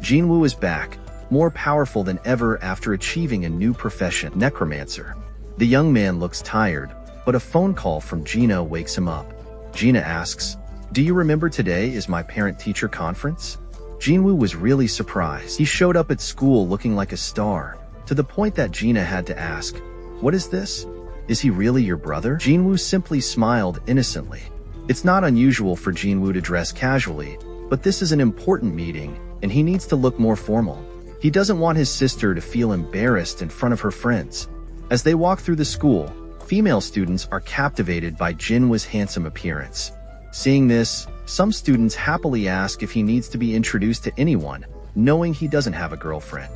Jinwoo is back, more powerful than ever after achieving a new profession, necromancer. The young man looks tired, but a phone call from Gina wakes him up. Gina asks, "Do you remember today is my parent-teacher conference?" Jinwoo was really surprised. He showed up at school looking like a star, to the point that Gina had to ask, "What is this? Is he really your brother?" Jinwoo simply smiled innocently. It's not unusual for Jinwoo to dress casually, but this is an important meeting, and he needs to look more formal. He doesn't want his sister to feel embarrassed in front of her friends. As they walk through the school, female students are captivated by Jinwoo's handsome appearance. Seeing this, some students happily ask if he needs to be introduced to anyone, knowing he doesn't have a girlfriend.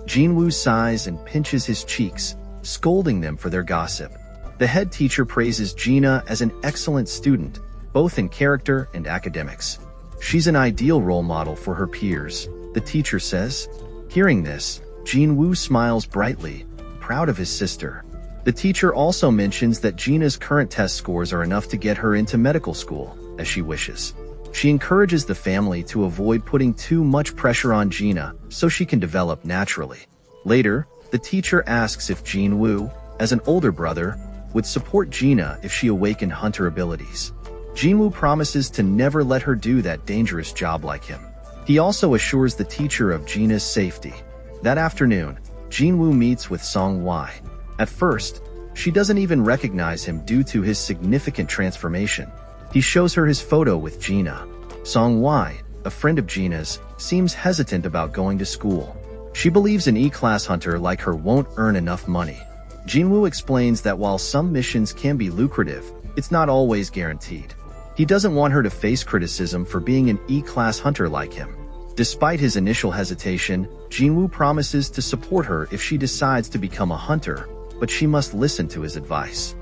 Jinwoo sighs and pinches his cheeks, scolding them for their gossip. The head teacher praises Gina as an excellent student, both in character and academics. She's an ideal role model for her peers, the teacher says. Hearing this, Jinwoo smiles brightly, proud of his sister. The teacher also mentions that Gina's current test scores are enough to get her into medical school, as she wishes. She encourages the family to avoid putting too much pressure on Gina so she can develop naturally. Later, the teacher asks if Jinwoo, as an older brother, would support Gina if she awakened hunter abilities. Jinwoo promises to never let her do that dangerous job like him. He also assures the teacher of Gina's safety. That afternoon, Jinwoo meets with Song-hwa. At first, she doesn't even recognize him due to his significant transformation. He shows her his photo with Gina. Song-hwa, a friend of Gina's, seems hesitant about going to school. She believes an E-class hunter like her won't earn enough money. Jinwoo explains that while some missions can be lucrative, it's not always guaranteed. He doesn't want her to face criticism for being an E-class hunter like him. Despite his initial hesitation, Jinwoo promises to support her if she decides to become a hunter, but she must listen to his advice.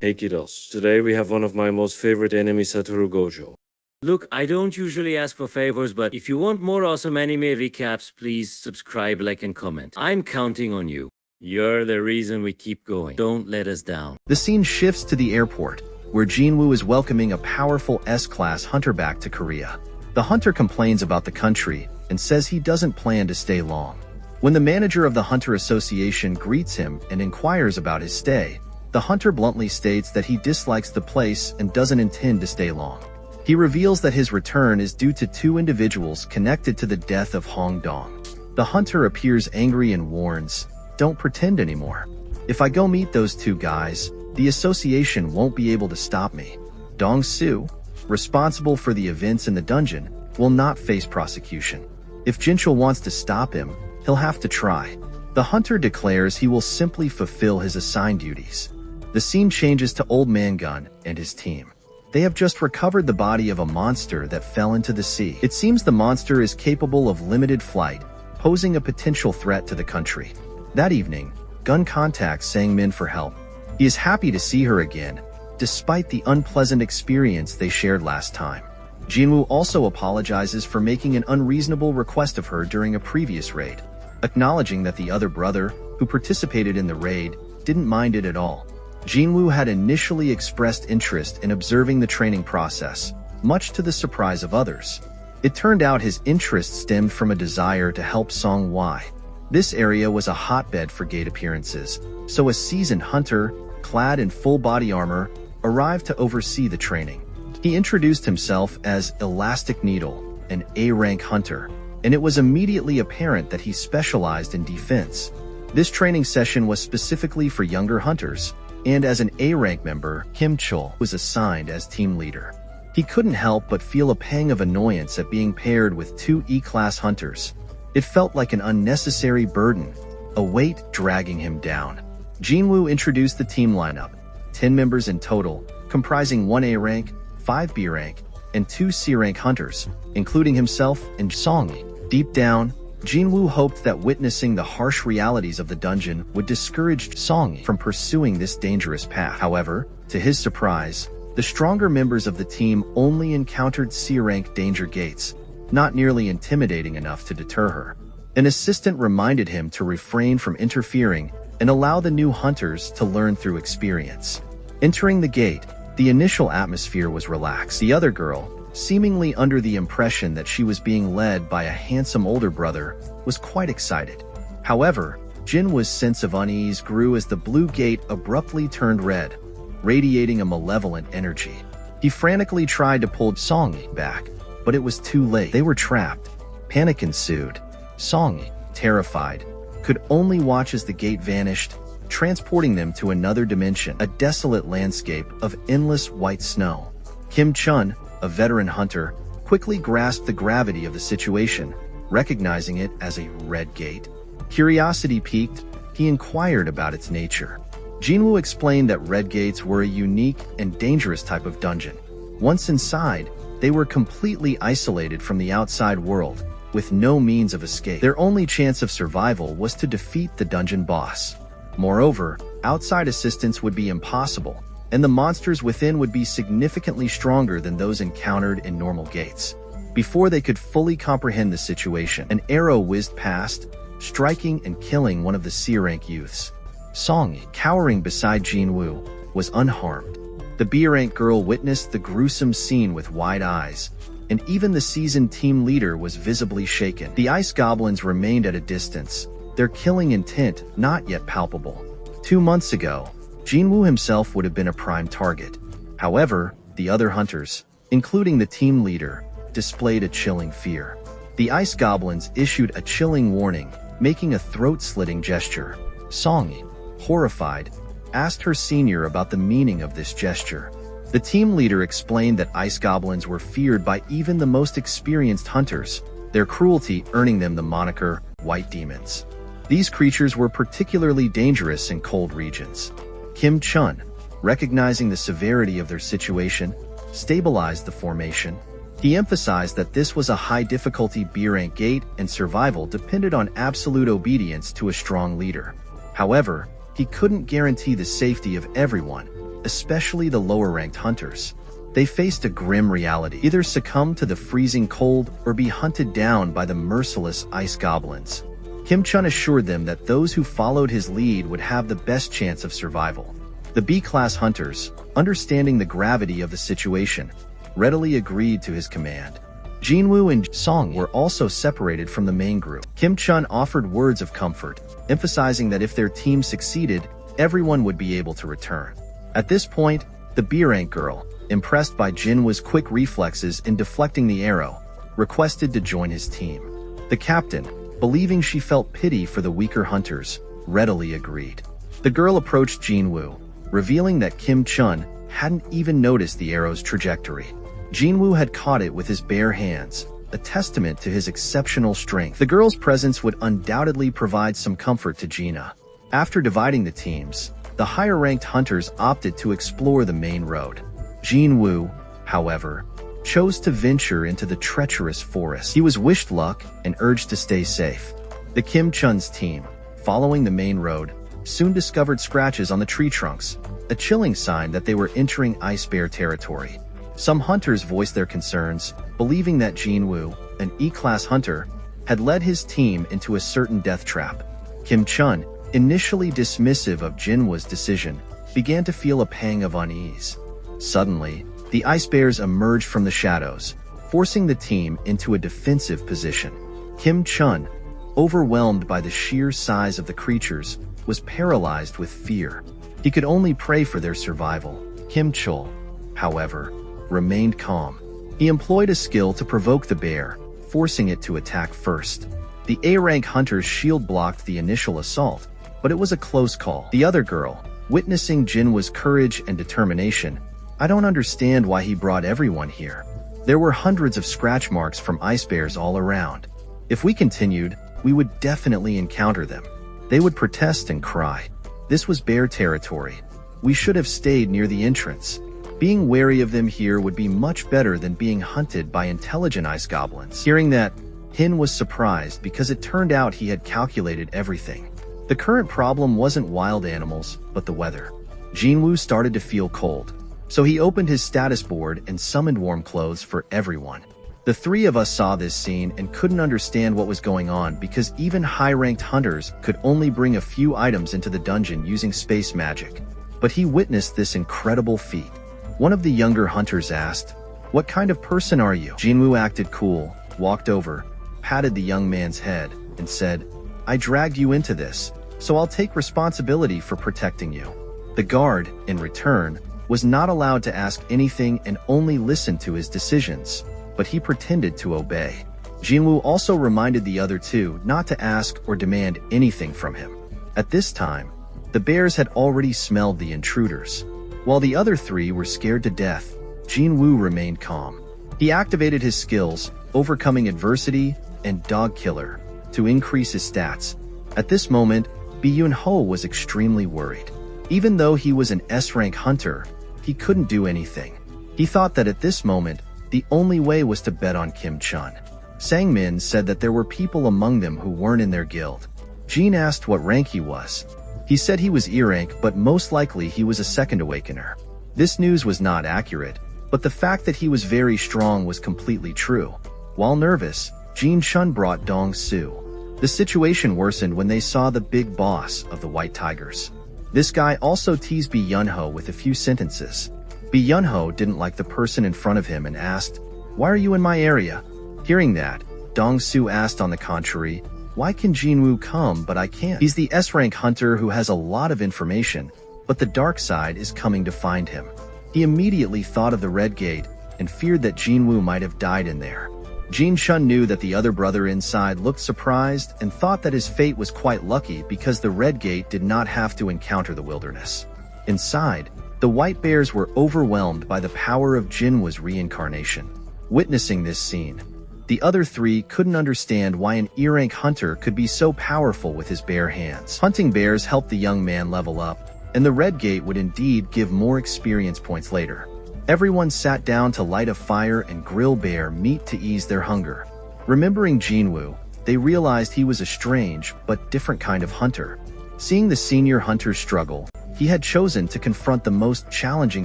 Hey kiddos, today we have one of my most favorite enemies, Satoru Gojo. Look, I don't usually ask for favors, but if you want more awesome anime recaps, please subscribe, like, and comment. I'm counting on you. You're the reason we keep going. Don't let us down. The scene shifts to the airport, where Jinwoo is welcoming a powerful S-class hunter back to Korea. The hunter complains about the country and says he doesn't plan to stay long. When the manager of the Hunter Association greets him and inquires about his stay, the hunter bluntly states that he dislikes the place and doesn't intend to stay long. He reveals that his return is due to two individuals connected to the death of Hong Dong. The hunter appears angry and warns, "Don't pretend anymore. If I go meet those two guys, the association won't be able to stop me." Dong Soo, responsible for the events in the dungeon, will not face prosecution. If Jinchul wants to stop him, he'll have to try. The hunter declares he will simply fulfill his assigned duties. The scene changes to Old Man Gun and his team. They have just recovered the body of a monster that fell into the sea. It seems the monster is capable of limited flight, posing a potential threat to the country. That evening, Gun contacts Sang Min for help. He is happy to see her again, despite the unpleasant experience they shared last time. Jinwoo also apologizes for making an unreasonable request of her during a previous raid, acknowledging that the other brother, who participated in the raid, didn't mind it at all. Jinwoo had initially expressed interest in observing the training process, much to the surprise of others. It turned out his interest stemmed from a desire to help Song-hwa. This area was a hotbed for gate appearances, so a seasoned hunter, clad in full body armor, arrived to oversee the training. He introduced himself as Elastic Needle, an A-rank hunter, and it was immediately apparent that he specialized in defense. This training session was specifically for younger hunters, and as an A-rank member, Kim Chul was assigned as team leader. He couldn't help but feel a pang of annoyance at being paired with two E-class hunters. It felt like an unnecessary burden, a weight dragging him down. Jinwoo introduced the team lineup, 10 members in total, comprising 1 A-rank, 5 B-rank, and 2 C-rank hunters, including himself and Song. Deep down, Jinwoo hoped that witnessing the harsh realities of the dungeon would discourage Song from pursuing this dangerous path. However, to his surprise, the stronger members of the team only encountered C-rank danger gates, not nearly intimidating enough to deter her. An assistant reminded him to refrain from interfering and allow the new hunters to learn through experience. Entering the gate, the initial atmosphere was relaxed. The other girl, seemingly under the impression that she was being led by a handsome older brother, was quite excited. However, Jinwoo's sense of unease grew as the blue gate abruptly turned red, radiating a malevolent energy. He frantically tried to pull Song back, but it was too late. They were trapped. Panic ensued. Song, terrified, could only watch as the gate vanished, transporting them to another dimension, a desolate landscape of endless white snow. Kim Chun, a veteran hunter, quickly grasped the gravity of the situation, recognizing it as a red gate. Curiosity piqued, he inquired about its nature. Jinwoo explained that red gates were a unique and dangerous type of dungeon. Once inside, they were completely isolated from the outside world, with no means of escape. Their only chance of survival was to defeat the dungeon boss. Moreover, outside assistance would be impossible, and the monsters within would be significantly stronger than those encountered in normal gates. Before they could fully comprehend the situation, an arrow whizzed past, striking and killing one of the C-rank youths. Song, cowering beside Jinwoo, was unharmed. The B-rank girl witnessed the gruesome scene with wide eyes, and even the seasoned team leader was visibly shaken. The ice goblins remained at a distance, their killing intent not yet palpable. 2 months ago, Jinwoo himself would have been a prime target. However, the other hunters, including the team leader, displayed a chilling fear. The ice goblins issued a chilling warning, making a throat-slitting gesture. Song, horrified, asked her senior about the meaning of this gesture. The team leader explained that ice goblins were feared by even the most experienced hunters, their cruelty earning them the moniker White Demons. These creatures were particularly dangerous in cold regions. Kim Chun, recognizing the severity of their situation, stabilized the formation. He emphasized that this was a high-difficulty B-rank gate and survival depended on absolute obedience to a strong leader. However, he couldn't guarantee the safety of everyone, especially the lower-ranked hunters. They faced a grim reality: either succumb to the freezing cold or be hunted down by the merciless ice goblins. Kim Chun assured them that those who followed his lead would have the best chance of survival. The B-class hunters, understanding the gravity of the situation, readily agreed to his command. Jinwoo and Song were also separated from the main group. Kim Chun offered words of comfort, emphasizing that if their team succeeded, everyone would be able to return. At this point, the B-rank girl, impressed by Jinwoo's quick reflexes in deflecting the arrow, requested to join his team. The captain, believing she felt pity for the weaker hunters, readily agreed. The girl approached Jinwoo, revealing that Kim Chun hadn't even noticed the arrow's trajectory. Jinwoo had caught it with his bare hands, a testament to his exceptional strength. The girl's presence would undoubtedly provide some comfort to Gina. After dividing the teams, the higher-ranked hunters opted to explore the main road. Jinwoo, however, chose to venture into the treacherous forest. He was wished luck and urged to stay safe. The Kim Chun's team, following the main road, soon discovered scratches on the tree trunks, a chilling sign that they were entering ice bear territory. Some hunters voiced their concerns, believing that Jinwoo, an E-class hunter, had led his team into a certain death trap. Kim Chun, initially dismissive of Jinwoo's decision, began to feel a pang of unease. Suddenly, the ice bears emerged from the shadows, forcing the team into a defensive position. Kim Chun, overwhelmed by the sheer size of the creatures, was paralyzed with fear. He could only pray for their survival. Kim Chul, however, remained calm. He employed a skill to provoke the bear, forcing it to attack first. The A-rank hunters shield blocked the initial assault, but it was a close call. The other girl, witnessing Jinwoo's courage and determination, "I don't understand why he brought everyone here." There were hundreds of scratch marks from ice bears all around. If we continued, we would definitely encounter them. They would protest and cry. This was bear territory. We should have stayed near the entrance. Being wary of them here would be much better than being hunted by intelligent ice goblins. Hearing that, Hin was surprised because it turned out he had calculated everything. The current problem wasn't wild animals, but the weather. Jinwoo started to feel cold, so he opened his status board and summoned warm clothes for everyone. The three of us saw this scene and couldn't understand what was going on because even high-ranked hunters could only bring a few items into the dungeon using space magic. But he witnessed this incredible feat. One of the younger hunters asked, What kind of person are you? Jinwoo acted cool, walked over, patted the young man's head, and said, I dragged you into this, so I'll take responsibility for protecting you. The guard, in return, was not allowed to ask anything and only listened to his decisions, but he pretended to obey. Jinwoo also reminded the other two not to ask or demand anything from him. At this time, the bears had already smelled the intruders. While the other three were scared to death, Jinwoo remained calm. He activated his skills, overcoming adversity and dog killer, to increase his stats. At this moment, Byun-ho was extremely worried. Even though he was an S-rank hunter, he couldn't do anything. He thought that at this moment, the only way was to bet on Kim Chun. Sang-min said that there were people among them who weren't in their guild. Jin asked what rank he was. He said he was E-rank, but most likely he was a second awakener. This news was not accurate, but the fact that he was very strong was completely true. While nervous, Jin Chun brought Dong-su. The situation worsened when they saw the big boss of the White Tigers. This guy also teased Byun-ho with a few sentences. Byun-ho didn't like the person in front of him and asked, Why are you in my area? Hearing that, Dong-su asked on the contrary, Why can Jinwoo come but I can't? He's the S-rank hunter who has a lot of information, but the dark side is coming to find him. He immediately thought of the Red Gate and feared that Jinwoo might have died in there. Jin Chun knew that the other brother inside looked surprised and thought that his fate was quite lucky because the Red Gate did not have to encounter the wilderness. Inside, the white bears were overwhelmed by the power of Jinwoo's reincarnation. Witnessing this scene, the other three couldn't understand why an E-rank hunter could be so powerful with his bare hands. Hunting bears helped the young man level up, and the Red Gate would indeed give more experience points later. Everyone sat down to light a fire and grill bear meat to ease their hunger. Remembering Jinwoo, they realized he was a strange but different kind of hunter. Seeing the senior hunter struggle, he had chosen to confront the most challenging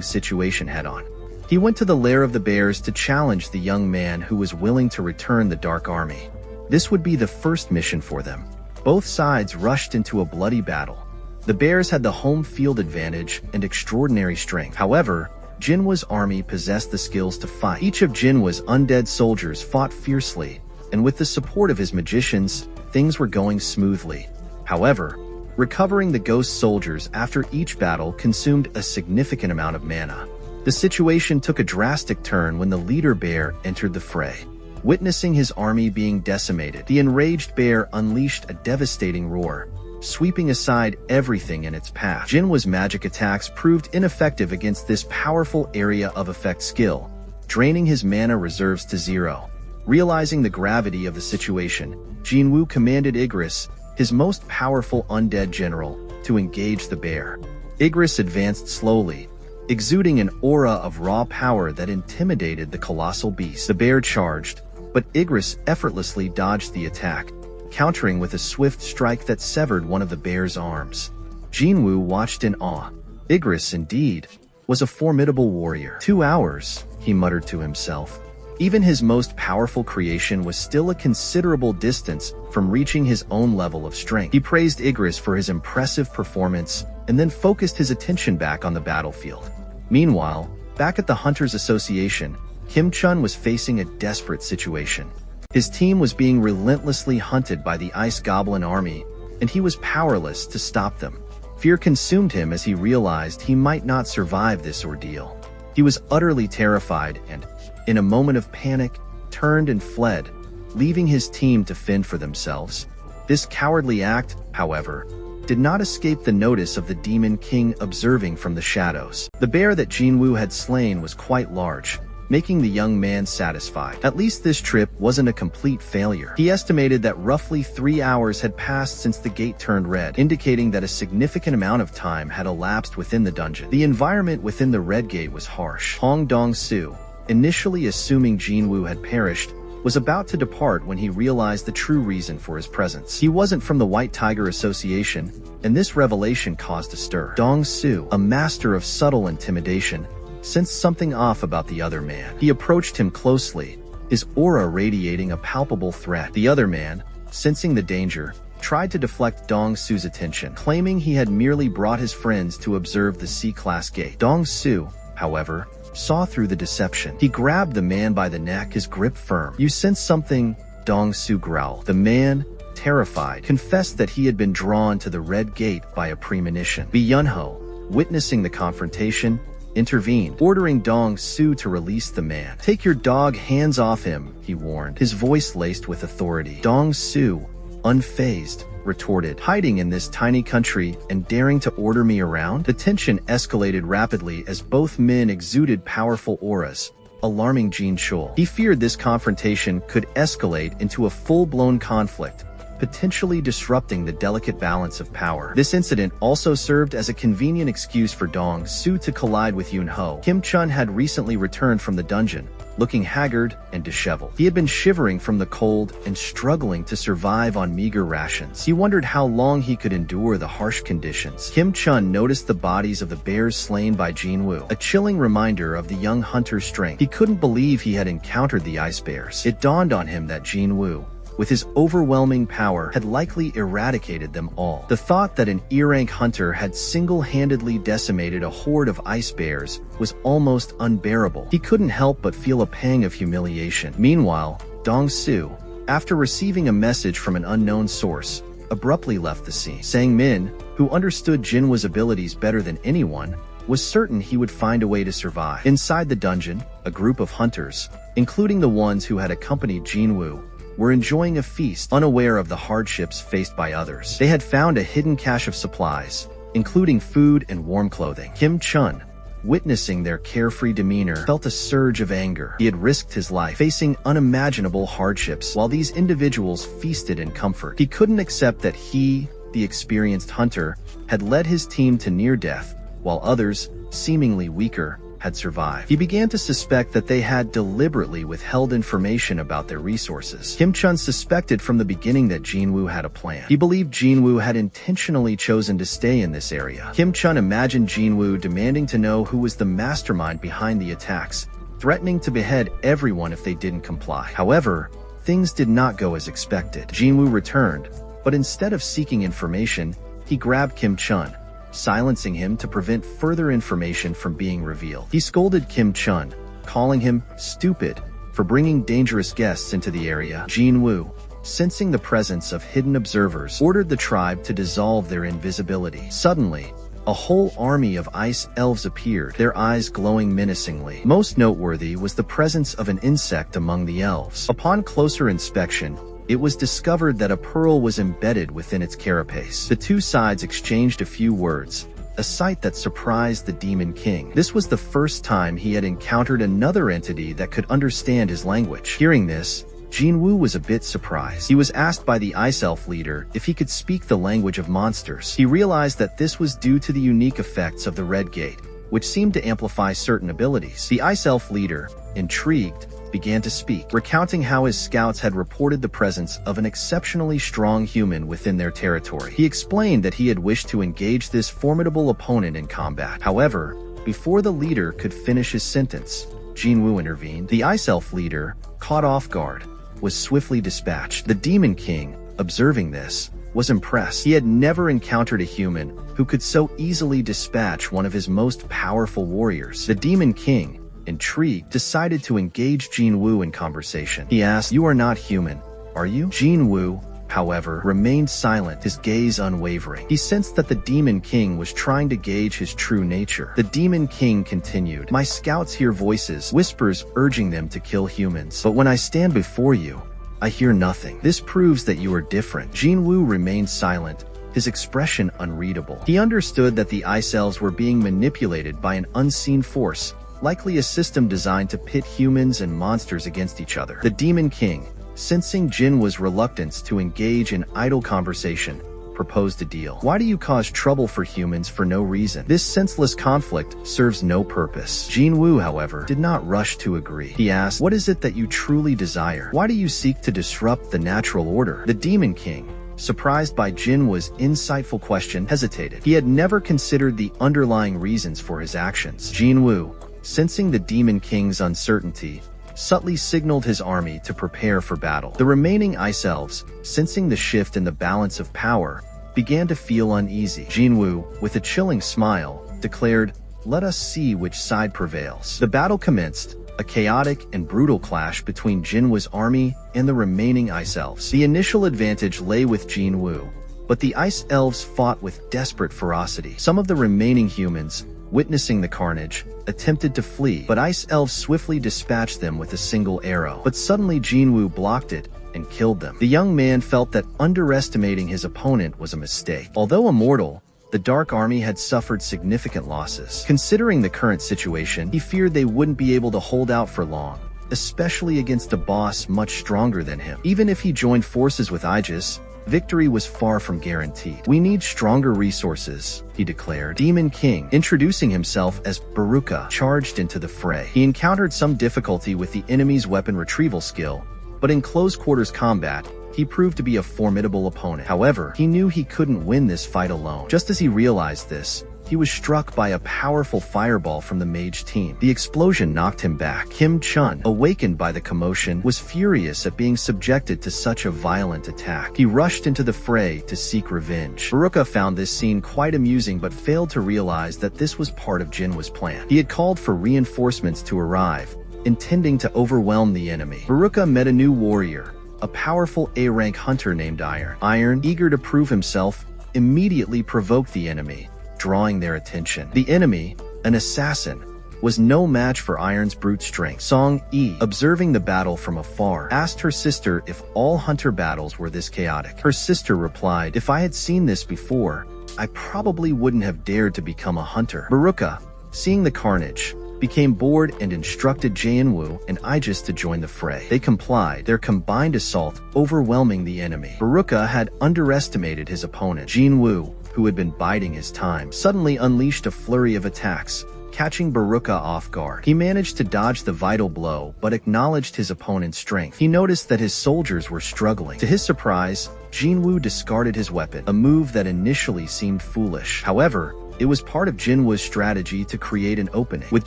situation head-on. He went to the lair of the bears to challenge the young man who was willing to return the Dark Army. This would be the first mission for them. Both sides rushed into a bloody battle. The bears had the home field advantage and extraordinary strength. However, Jinwoo's army possessed the skills to fight. Each of Jinwoo's undead soldiers fought fiercely, and with the support of his magicians, things were going smoothly. However, recovering the ghost soldiers after each battle consumed a significant amount of mana. The situation took a drastic turn when the leader bear entered the fray. Witnessing his army being decimated, the enraged bear unleashed a devastating roar, sweeping aside everything in its path. Jinwoo's magic attacks proved ineffective against this powerful area of effect skill, draining his mana reserves to 0. Realizing the gravity of the situation, Jinwoo commanded Igris, his most powerful undead general, to engage the bear. Igris advanced slowly, exuding an aura of raw power that intimidated the colossal beast. The bear charged, but Igris effortlessly dodged the attack, countering with a swift strike that severed one of the bear's arms. Jinwoo watched in awe. Igris, indeed, was a formidable warrior. 2 hours, he muttered to himself. Even his most powerful creation was still a considerable distance from reaching his own level of strength. He praised Igris for his impressive performance and then focused his attention back on the battlefield. Meanwhile, back at the Hunters Association, Kim Chun was facing a desperate situation. His team was being relentlessly hunted by the Ice Goblin army, and he was powerless to stop them. Fear consumed him as he realized he might not survive this ordeal. He was utterly terrified and, in a moment of panic, turned and fled, leaving his team to fend for themselves. This cowardly act, however, did not escape the notice of the Demon King observing from the shadows. The bear that Jinwoo had slain was quite large, making the young man satisfied. At least this trip wasn't a complete failure. He estimated that roughly 3 hours had passed since the gate turned red, indicating that a significant amount of time had elapsed within the dungeon. The environment within the Red Gate was harsh. Hong Dong-su, initially assuming Jinwoo had perished, was about to depart when he realized the true reason for his presence. He wasn't from the White Tiger Association, and this revelation caused a stir. Dong-su, a master of subtle intimidation, sensed something off about the other man. He approached him closely, his aura radiating a palpable threat. The other man, sensing the danger, tried to deflect Dong-su's attention, claiming he had merely brought his friends to observe the C-class gate. Dong-su, however, saw through the deception. He grabbed the man by the neck, his grip firm. "You sense something?" Dong Su growled. The man, terrified, confessed that he had been drawn to the Red Gate by a premonition. Yunho, witnessing the confrontation, intervened, ordering Dong Su to release the man. "Take your dog hands off him," he warned, his voice laced with authority. Dong Su, unfazed, retorted, "Hiding in this tiny country and daring to order me around?" The tension escalated rapidly as both men exuded powerful auras, alarming Jin Chul. He feared this confrontation could escalate into a full-blown conflict, potentially disrupting the delicate balance of power. This incident also served as a convenient excuse for Dong Su to collide with Yunho. Kim Chun had recently returned from the dungeon, looking haggard and disheveled. He had been shivering from the cold and struggling to survive on meager rations. He wondered how long he could endure the harsh conditions. Kim Chun noticed the bodies of the bears slain by Jinwoo, a chilling reminder of the young hunter's strength. He couldn't believe he had encountered the ice bears. It dawned on him that Jinwoo, with his overwhelming power, had likely eradicated them all. The thought that an E-rank hunter had single-handedly decimated a horde of ice bears was almost unbearable. He couldn't help but feel a pang of humiliation. Meanwhile, Dong Su, after receiving a message from an unknown source, abruptly left the scene. Sang Min, who understood Jinwoo's abilities better than anyone, was certain he would find a way to survive. Inside the dungeon, a group of hunters, including the ones who had accompanied Jinwoo, were enjoying a feast, unaware of the hardships faced by others. They had found a hidden cache of supplies, including food and warm clothing. Kim Chun, witnessing their carefree demeanor, felt a surge of anger. He had risked his life, facing unimaginable hardships, while these individuals feasted in comfort. He couldn't accept that he, the experienced hunter, had led his team to near death, while others, seemingly weaker, had survived. He began to suspect that they had deliberately withheld information about their resources. Kim Chun suspected from the beginning that Jinwoo had a plan. He believed Jinwoo had intentionally chosen to stay in this area. Kim Chun imagined Jinwoo demanding to know who was the mastermind behind the attacks, threatening to behead everyone if they didn't comply. However, things did not go as expected. Jinwoo returned, but instead of seeking information, he grabbed Kim Chun, silencing him to prevent further information from being revealed. He scolded Kim Chun, calling him stupid for bringing dangerous guests into the area. Jinwoo, sensing the presence of hidden observers, ordered the tribe to dissolve their invisibility. Suddenly, a whole army of ice elves appeared, their eyes glowing menacingly. Most noteworthy was the presence of an insect among the elves. Upon closer inspection, it was discovered that a pearl was embedded within its carapace. The two sides exchanged a few words, a sight that surprised the Demon King. This was the first time he had encountered another entity that could understand his language. Hearing this, Jinwoo was a bit surprised. He was asked by the Ice Elf leader if he could speak the language of monsters. He realized that this was due to the unique effects of the Red Gate, which seemed to amplify certain abilities. The Ice Elf leader, intrigued, began to speak, recounting how his scouts had reported the presence of an exceptionally strong human within their territory. He explained that he had wished to engage this formidable opponent in combat. However, before the leader could finish his sentence, Jinwoo intervened. The Ice Elf leader, caught off guard, was swiftly dispatched. The Demon King, observing this, was impressed. He had never encountered a human who could so easily dispatch one of his most powerful warriors. The Demon King, intrigued, decided to engage Jinwoo in conversation. He asked, "You are not human, are you?" Jinwoo, however, remained silent, his gaze unwavering. He sensed that the Demon King was trying to gauge his true nature. The Demon King continued, "My scouts hear voices, whispers urging them to kill humans. But when I stand before you, I hear nothing. This proves that you are different." Jinwoo remained silent, his expression unreadable. He understood that the Ice Elves were being manipulated by an unseen force, likely a system designed to pit humans and monsters against each other. The Demon King, sensing Jinwoo's reluctance to engage in idle conversation, proposed a deal. "Why do you cause trouble for humans for no reason? This senseless conflict serves no purpose." Jinwoo, however, did not rush to agree. He asked, "What is it that you truly desire? Why do you seek to disrupt the natural order?" The Demon King, surprised by Jinwoo's insightful question, hesitated. He had never considered the underlying reasons for his actions. Jinwoo, sensing the Demon King's uncertainty, subtly signaled his army to prepare for battle. The remaining Ice Elves, sensing the shift in the balance of power, began to feel uneasy. Jinwoo, with a chilling smile, declared, let us see which side prevails. The battle commenced, a chaotic and brutal clash between Jinwu's army and the remaining Ice Elves. The initial advantage lay with Jinwu, but the Ice Elves fought with desperate ferocity. Some of the remaining humans, witnessing the carnage, attempted to flee, but Ice Elves swiftly dispatched them with a single arrow. But suddenly Jinwu blocked it and killed them. The young man felt that underestimating his opponent was a mistake. Although immortal, the Dark Army had suffered significant losses. Considering the current situation, he feared they wouldn't be able to hold out for long, especially against a boss much stronger than him. Even if he joined forces with Aegis, victory was far from guaranteed. "We need stronger resources," he declared. Demon King, introducing himself as Baruka, charged into the fray. He encountered some difficulty with the enemy's weapon retrieval skill, but in close-quarters combat, he proved to be a formidable opponent. However, he knew he couldn't win this fight alone. Just as he realized this, he was struck by a powerful fireball from the mage team. The explosion knocked him back. Kim Chun, awakened by the commotion, was furious at being subjected to such a violent attack. He rushed into the fray to seek revenge. Baruka found this scene quite amusing but failed to realize that this was part of Jinwu's plan. He had called for reinforcements to arrive, intending to overwhelm the enemy. Baruka met a new warrior, a powerful A-rank hunter named Iron. Iron, eager to prove himself, immediately provoked the enemy, drawing their attention. The enemy, an assassin, was no match for Iron's brute strength. Song Yi, observing the battle from afar, asked her sister if all hunter battles were this chaotic. Her sister replied, "If I had seen this before, I probably wouldn't have dared to become a hunter." Baruka, seeing the carnage, became bored and instructed Jinwu and Aegis to join the fray. They complied, their combined assault overwhelming the enemy. Baruka had underestimated his opponent. Jinwu, who had been biding his time, suddenly unleashed a flurry of attacks, catching Baruka off guard. He managed to dodge the vital blow, but acknowledged his opponent's strength. He noticed that his soldiers were struggling. To his surprise, Jinwu discarded his weapon, a move that initially seemed foolish. However, it was part of Jinwu's strategy to create an opening. With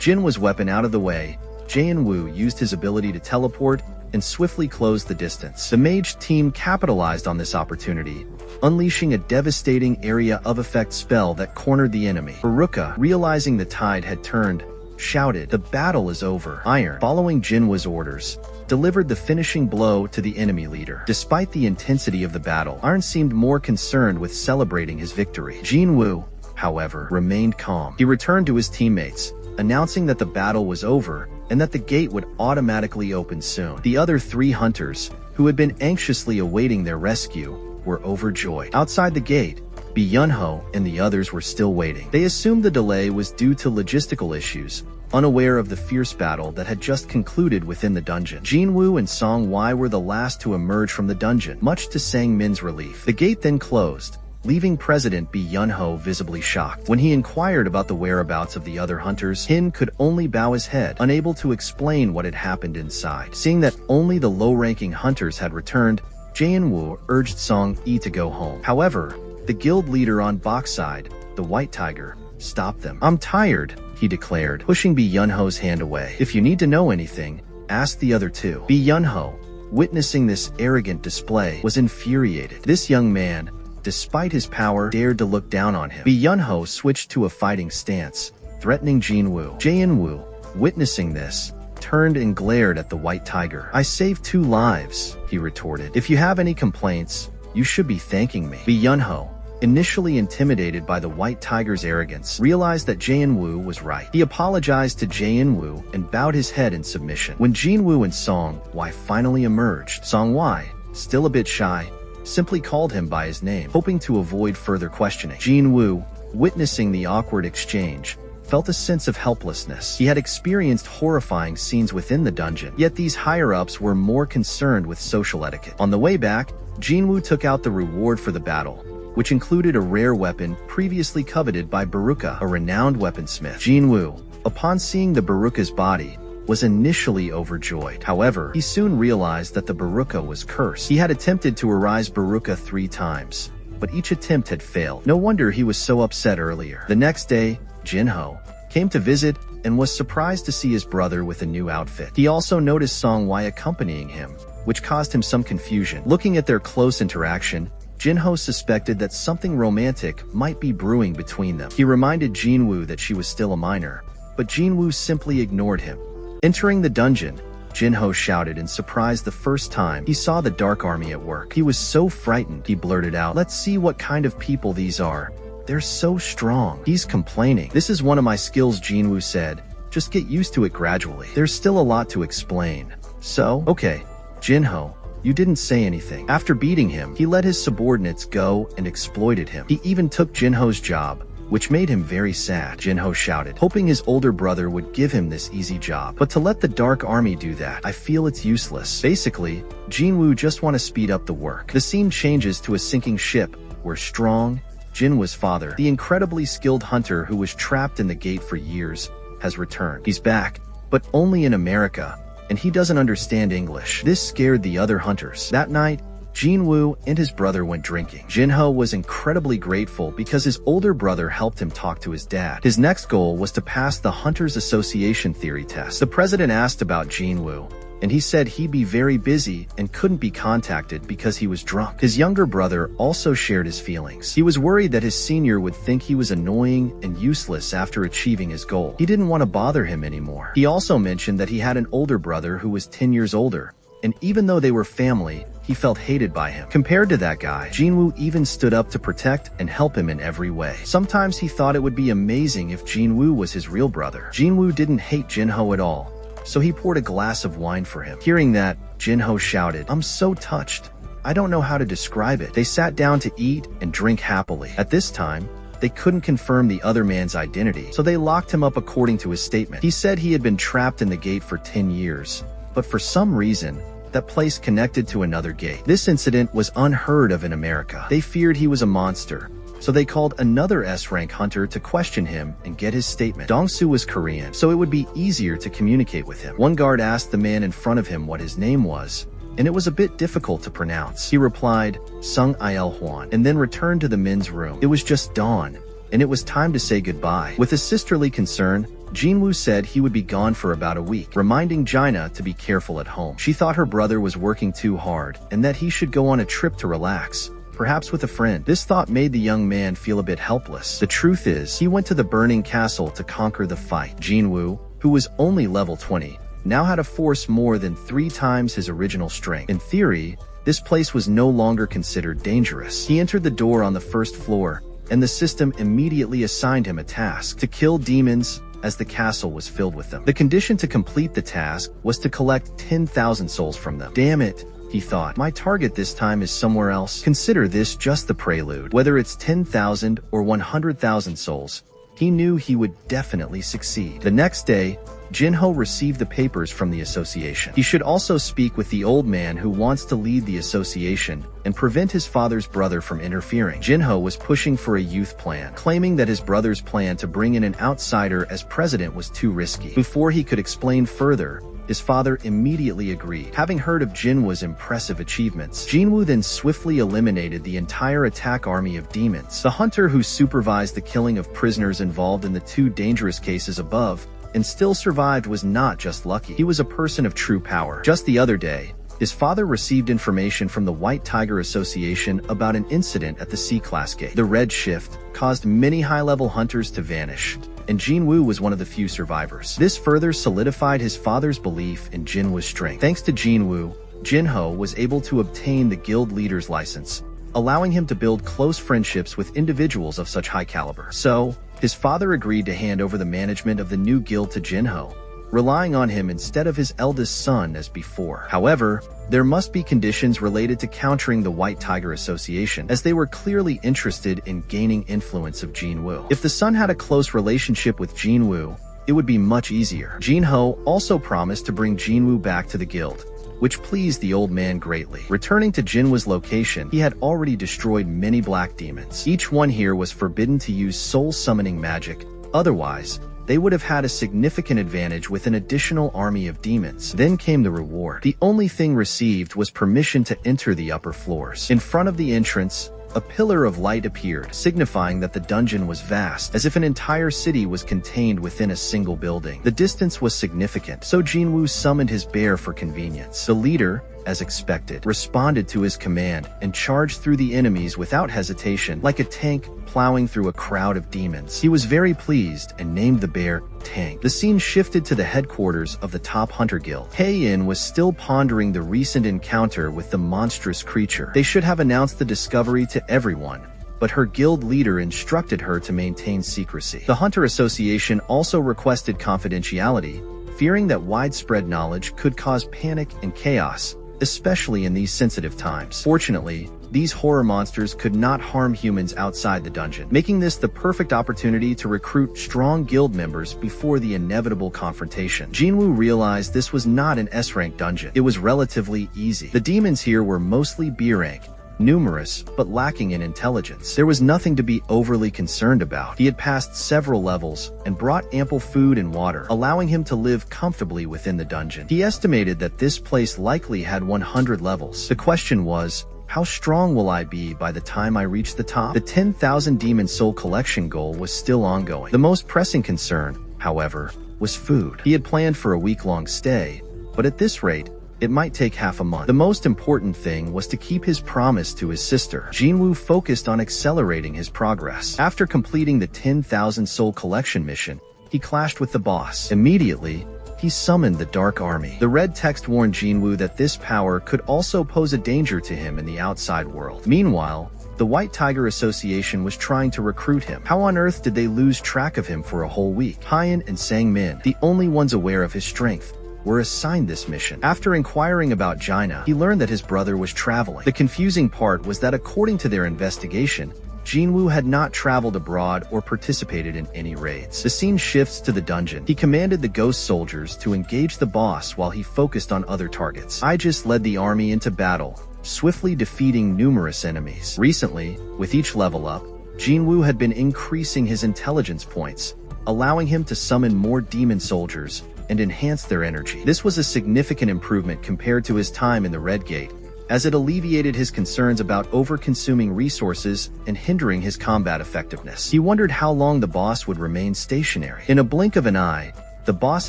Jinwu's weapon out of the way, Jinwu used his ability to teleport and swiftly closed the distance. The mage team capitalized on this opportunity, unleashing a devastating area of effect spell that cornered the enemy. Baruka, realizing the tide had turned, shouted, "The battle is over." Iron, following Jinwu's orders, delivered the finishing blow to the enemy leader. Despite the intensity of the battle, Iron seemed more concerned with celebrating his victory. Jinwu, however, remained calm. He returned to his teammates, announcing that the battle was over and that the gate would automatically open soon. The other three hunters, who had been anxiously awaiting their rescue, were overjoyed. Outside the gate, Byunho and the others were still waiting. They assumed the delay was due to logistical issues, unaware of the fierce battle that had just concluded within the dungeon. Jinwu and Song Wai were the last to emerge from the dungeon, much to Sang Min's relief. The gate then closed, leaving President Byunho visibly shocked. When he inquired about the whereabouts of the other hunters, Hin could only bow his head, unable to explain what had happened inside. Seeing that only the low-ranking hunters had returned, Jinwu urged Song Yi to go home. However, the guild leader on Bok's side, the White Tiger, stopped them. "I'm tired," he declared, pushing Byunho's hand away. "If you need to know anything, ask the other two." Byunho, witnessing this arrogant display, was infuriated. This young man, despite his power, dared to look down on him. Byunho switched to a fighting stance, threatening Jinwu. Jinwu, witnessing this, turned and glared at the White Tiger. "I saved 2 lives, he retorted. "If you have any complaints, you should be thanking me." Byunho, initially intimidated by the White Tiger's arrogance, realized that Jinwu was right. He apologized to Jinwu and bowed his head in submission. When Jinwu and Song Wai finally emerged, Song Wai, still a bit shy, simply called him by his name, hoping to avoid further questioning. Jinwu, witnessing the awkward exchange, felt a sense of helplessness. He had experienced horrifying scenes within the dungeon, yet these higher-ups were more concerned with social etiquette. On the way back, Jinwu took out the reward for the battle, which included a rare weapon previously coveted by Baruka, a renowned weaponsmith. Jinwu, upon seeing the Baruka's body, was initially overjoyed. However, he soon realized that the Baruka was cursed. He had attempted to arise Baruka 3 times, but each attempt had failed. No wonder he was so upset earlier. The next day, Jinho came to visit and was surprised to see his brother with a new outfit. He also noticed Song Wai accompanying him, which caused him some confusion. Looking at their close interaction, Jinho suspected that something romantic might be brewing between them. He reminded Jinwoo that she was still a minor, but Jinwoo simply ignored him. Entering the dungeon, Jinho shouted in surprise the first time he saw the Dark Army at work. He was so frightened, he blurted out, "Let's see what kind of people these are. They're so strong." He's complaining. "This is one of my skills," Jinwoo said. "Just get used to it gradually. There's still a lot to explain." "So? Okay, Jinho, you didn't say anything." After beating him, he let his subordinates go and exploited him. He even took Jinho's job, which made him very sad. Jinho shouted, hoping his older brother would give him this easy job. "But to let the Dark Army do that, I feel it's useless." Basically, Jinwoo just want to speed up the work. The scene changes to a sinking ship, where Strong, Jinwoo's father, the incredibly skilled hunter who was trapped in the gate for years, has returned. He's back, but only in America, and he doesn't understand English. This scared the other hunters. That night, Jinwoo and his brother went drinking. Jinho was incredibly grateful because his older brother helped him talk to his dad. His next goal was to pass the Hunters Association theory test. The president asked about Jinwoo, and he said he'd be very busy and couldn't be contacted because he was drunk. His younger brother also shared his feelings. He was worried that his senior would think he was annoying and useless after achieving his goal. He didn't want to bother him anymore. He also mentioned that he had an older brother who was 10 years older, and even though they were family, he felt hated by him. Compared to that guy, Jinwoo even stood up to protect and help him in every way. Sometimes he thought it would be amazing if Jinwoo was his real brother. Jinwoo didn't hate Jinho at all, so he poured a glass of wine for him. Hearing that, Jinho shouted, "I'm so touched. I don't know how to describe it." They sat down to eat and drink happily. At this time, they couldn't confirm the other man's identity, so they locked him up according to his statement. He said he had been trapped in the gate for 10 years, but for some reason, that place connected to another gate. This incident was unheard of in America. They feared he was a monster, so they called another S-rank hunter to question him and get his statement. Dongsu was Korean, so it would be easier to communicate with him. One guard asked the man in front of him what his name was, and it was a bit difficult to pronounce. He replied, Sung Il Hwan, and then returned to the men's room. It was just dawn, and it was time to say goodbye. With a sisterly concern, Jinwoo said he would be gone for about a week, reminding Jaina to be careful at home. She thought her brother was working too hard and that he should go on a trip to relax, perhaps with a friend. This thought made the young man feel a bit helpless. The truth is, he went to the burning castle to conquer the fight. Jinwoo, who was only level 20, now had a force more than 3 times his original strength. In theory, this place was no longer considered dangerous. He entered the door on the first floor, and the system immediately assigned him a task: to kill demons, as the castle was filled with them. The condition to complete the task was to collect 10,000 souls from them. Damn it, he thought. My target this time is somewhere else. Consider this just the prelude. Whether it's 10,000 or 100,000 souls, he knew he would definitely succeed. The next day, Jinho received the papers from the association. He should also speak with the old man who wants to lead the association and prevent his father's brother from interfering. Jinho was pushing for a youth plan, claiming that his brother's plan to bring in an outsider as president was too risky. Before he could explain further, his father immediately agreed. Having heard of Jinwoo's impressive achievements, Jinwoo then swiftly eliminated the entire attack army of demons. The hunter who supervised the killing of prisoners involved in the 2 dangerous cases above and still survived was not just lucky. He was a person of true power. Just the other day, his father received information from the White Tiger Association about an incident at the C-Class gate. The red shift caused many high-level hunters to vanish, and Jinwoo was one of the few survivors. This further solidified his father's belief in Jinwoo's strength. Thanks to Jinwoo, Jinho was able to obtain the guild leader's license, allowing him to build close friendships with individuals of such high caliber. So, his father agreed to hand over the management of the new guild to Jinho, relying on him instead of his eldest son as before. However, there must be conditions related to countering the White Tiger Association, as they were clearly interested in gaining influence of Jinwoo. If the son had a close relationship with Jinwoo, it would be much easier. Jinho also promised to bring Jinwoo back to the guild, which pleased the old man greatly. Returning to Jinwoo's location, he had already destroyed many black demons. Each one here was forbidden to use soul-summoning magic, otherwise, they would have had a significant advantage with an additional army of demons. Then came the reward. The only thing received was permission to enter the upper floors. In front of the entrance, a pillar of light appeared, signifying that the dungeon was vast, as if an entire city was contained within a single building. The distance was significant, so Jinwoo summoned his bear for convenience. The leader, as expected, responded to his command, and charged through the enemies without hesitation, like a tank plowing through a crowd of demons. He was very pleased and named the bear Tank. The scene shifted to the headquarters of the top hunter guild. Heian was still pondering the recent encounter with the monstrous creature. They should have announced the discovery to everyone, but her guild leader instructed her to maintain secrecy. The Hunter Association also requested confidentiality, fearing that widespread knowledge could cause panic and chaos, especially in these sensitive times. Fortunately, these horror monsters could not harm humans outside the dungeon, making this the perfect opportunity to recruit strong guild members before the inevitable confrontation. Jinwoo realized this was not an S-rank dungeon. It was relatively easy. The demons here were mostly B-rank, numerous, but lacking in intelligence. There was nothing to be overly concerned about. He had passed several levels and brought ample food and water, allowing him to live comfortably within the dungeon. He estimated that this place likely had 100 levels. The question was, how strong will I be by the time I reach the top? The 10,000 Demon Soul collection goal was still ongoing. The most pressing concern, however, was food. He had planned for a week-long stay, but at this rate, it might take half a month. The most important thing was to keep his promise to his sister. Jinwoo focused on accelerating his progress. After completing the 10,000 Soul collection mission, he clashed with the boss. Immediately, he summoned the Dark Army. The red text warned Jinwoo that this power could also pose a danger to him in the outside world. Meanwhile, the White Tiger Association was trying to recruit him. How on earth did they lose track of him for a whole week? Heian and Sang-min, the only ones aware of his strength, were assigned this mission. After inquiring about Jaina, he learned that his brother was traveling. The confusing part was that according to their investigation, Jinwoo had not traveled abroad or participated in any raids. The scene shifts to the dungeon. He commanded the ghost soldiers to engage the boss while he focused on other targets. Aegis led the army into battle, swiftly defeating numerous enemies. Recently, with each level up, Jinwoo had been increasing his intelligence points, allowing him to summon more demon soldiers and enhance their energy. This was a significant improvement compared to his time in the Red Gate, as it alleviated his concerns about over-consuming resources and hindering his combat effectiveness. He wondered how long the boss would remain stationary. In a blink of an eye, the boss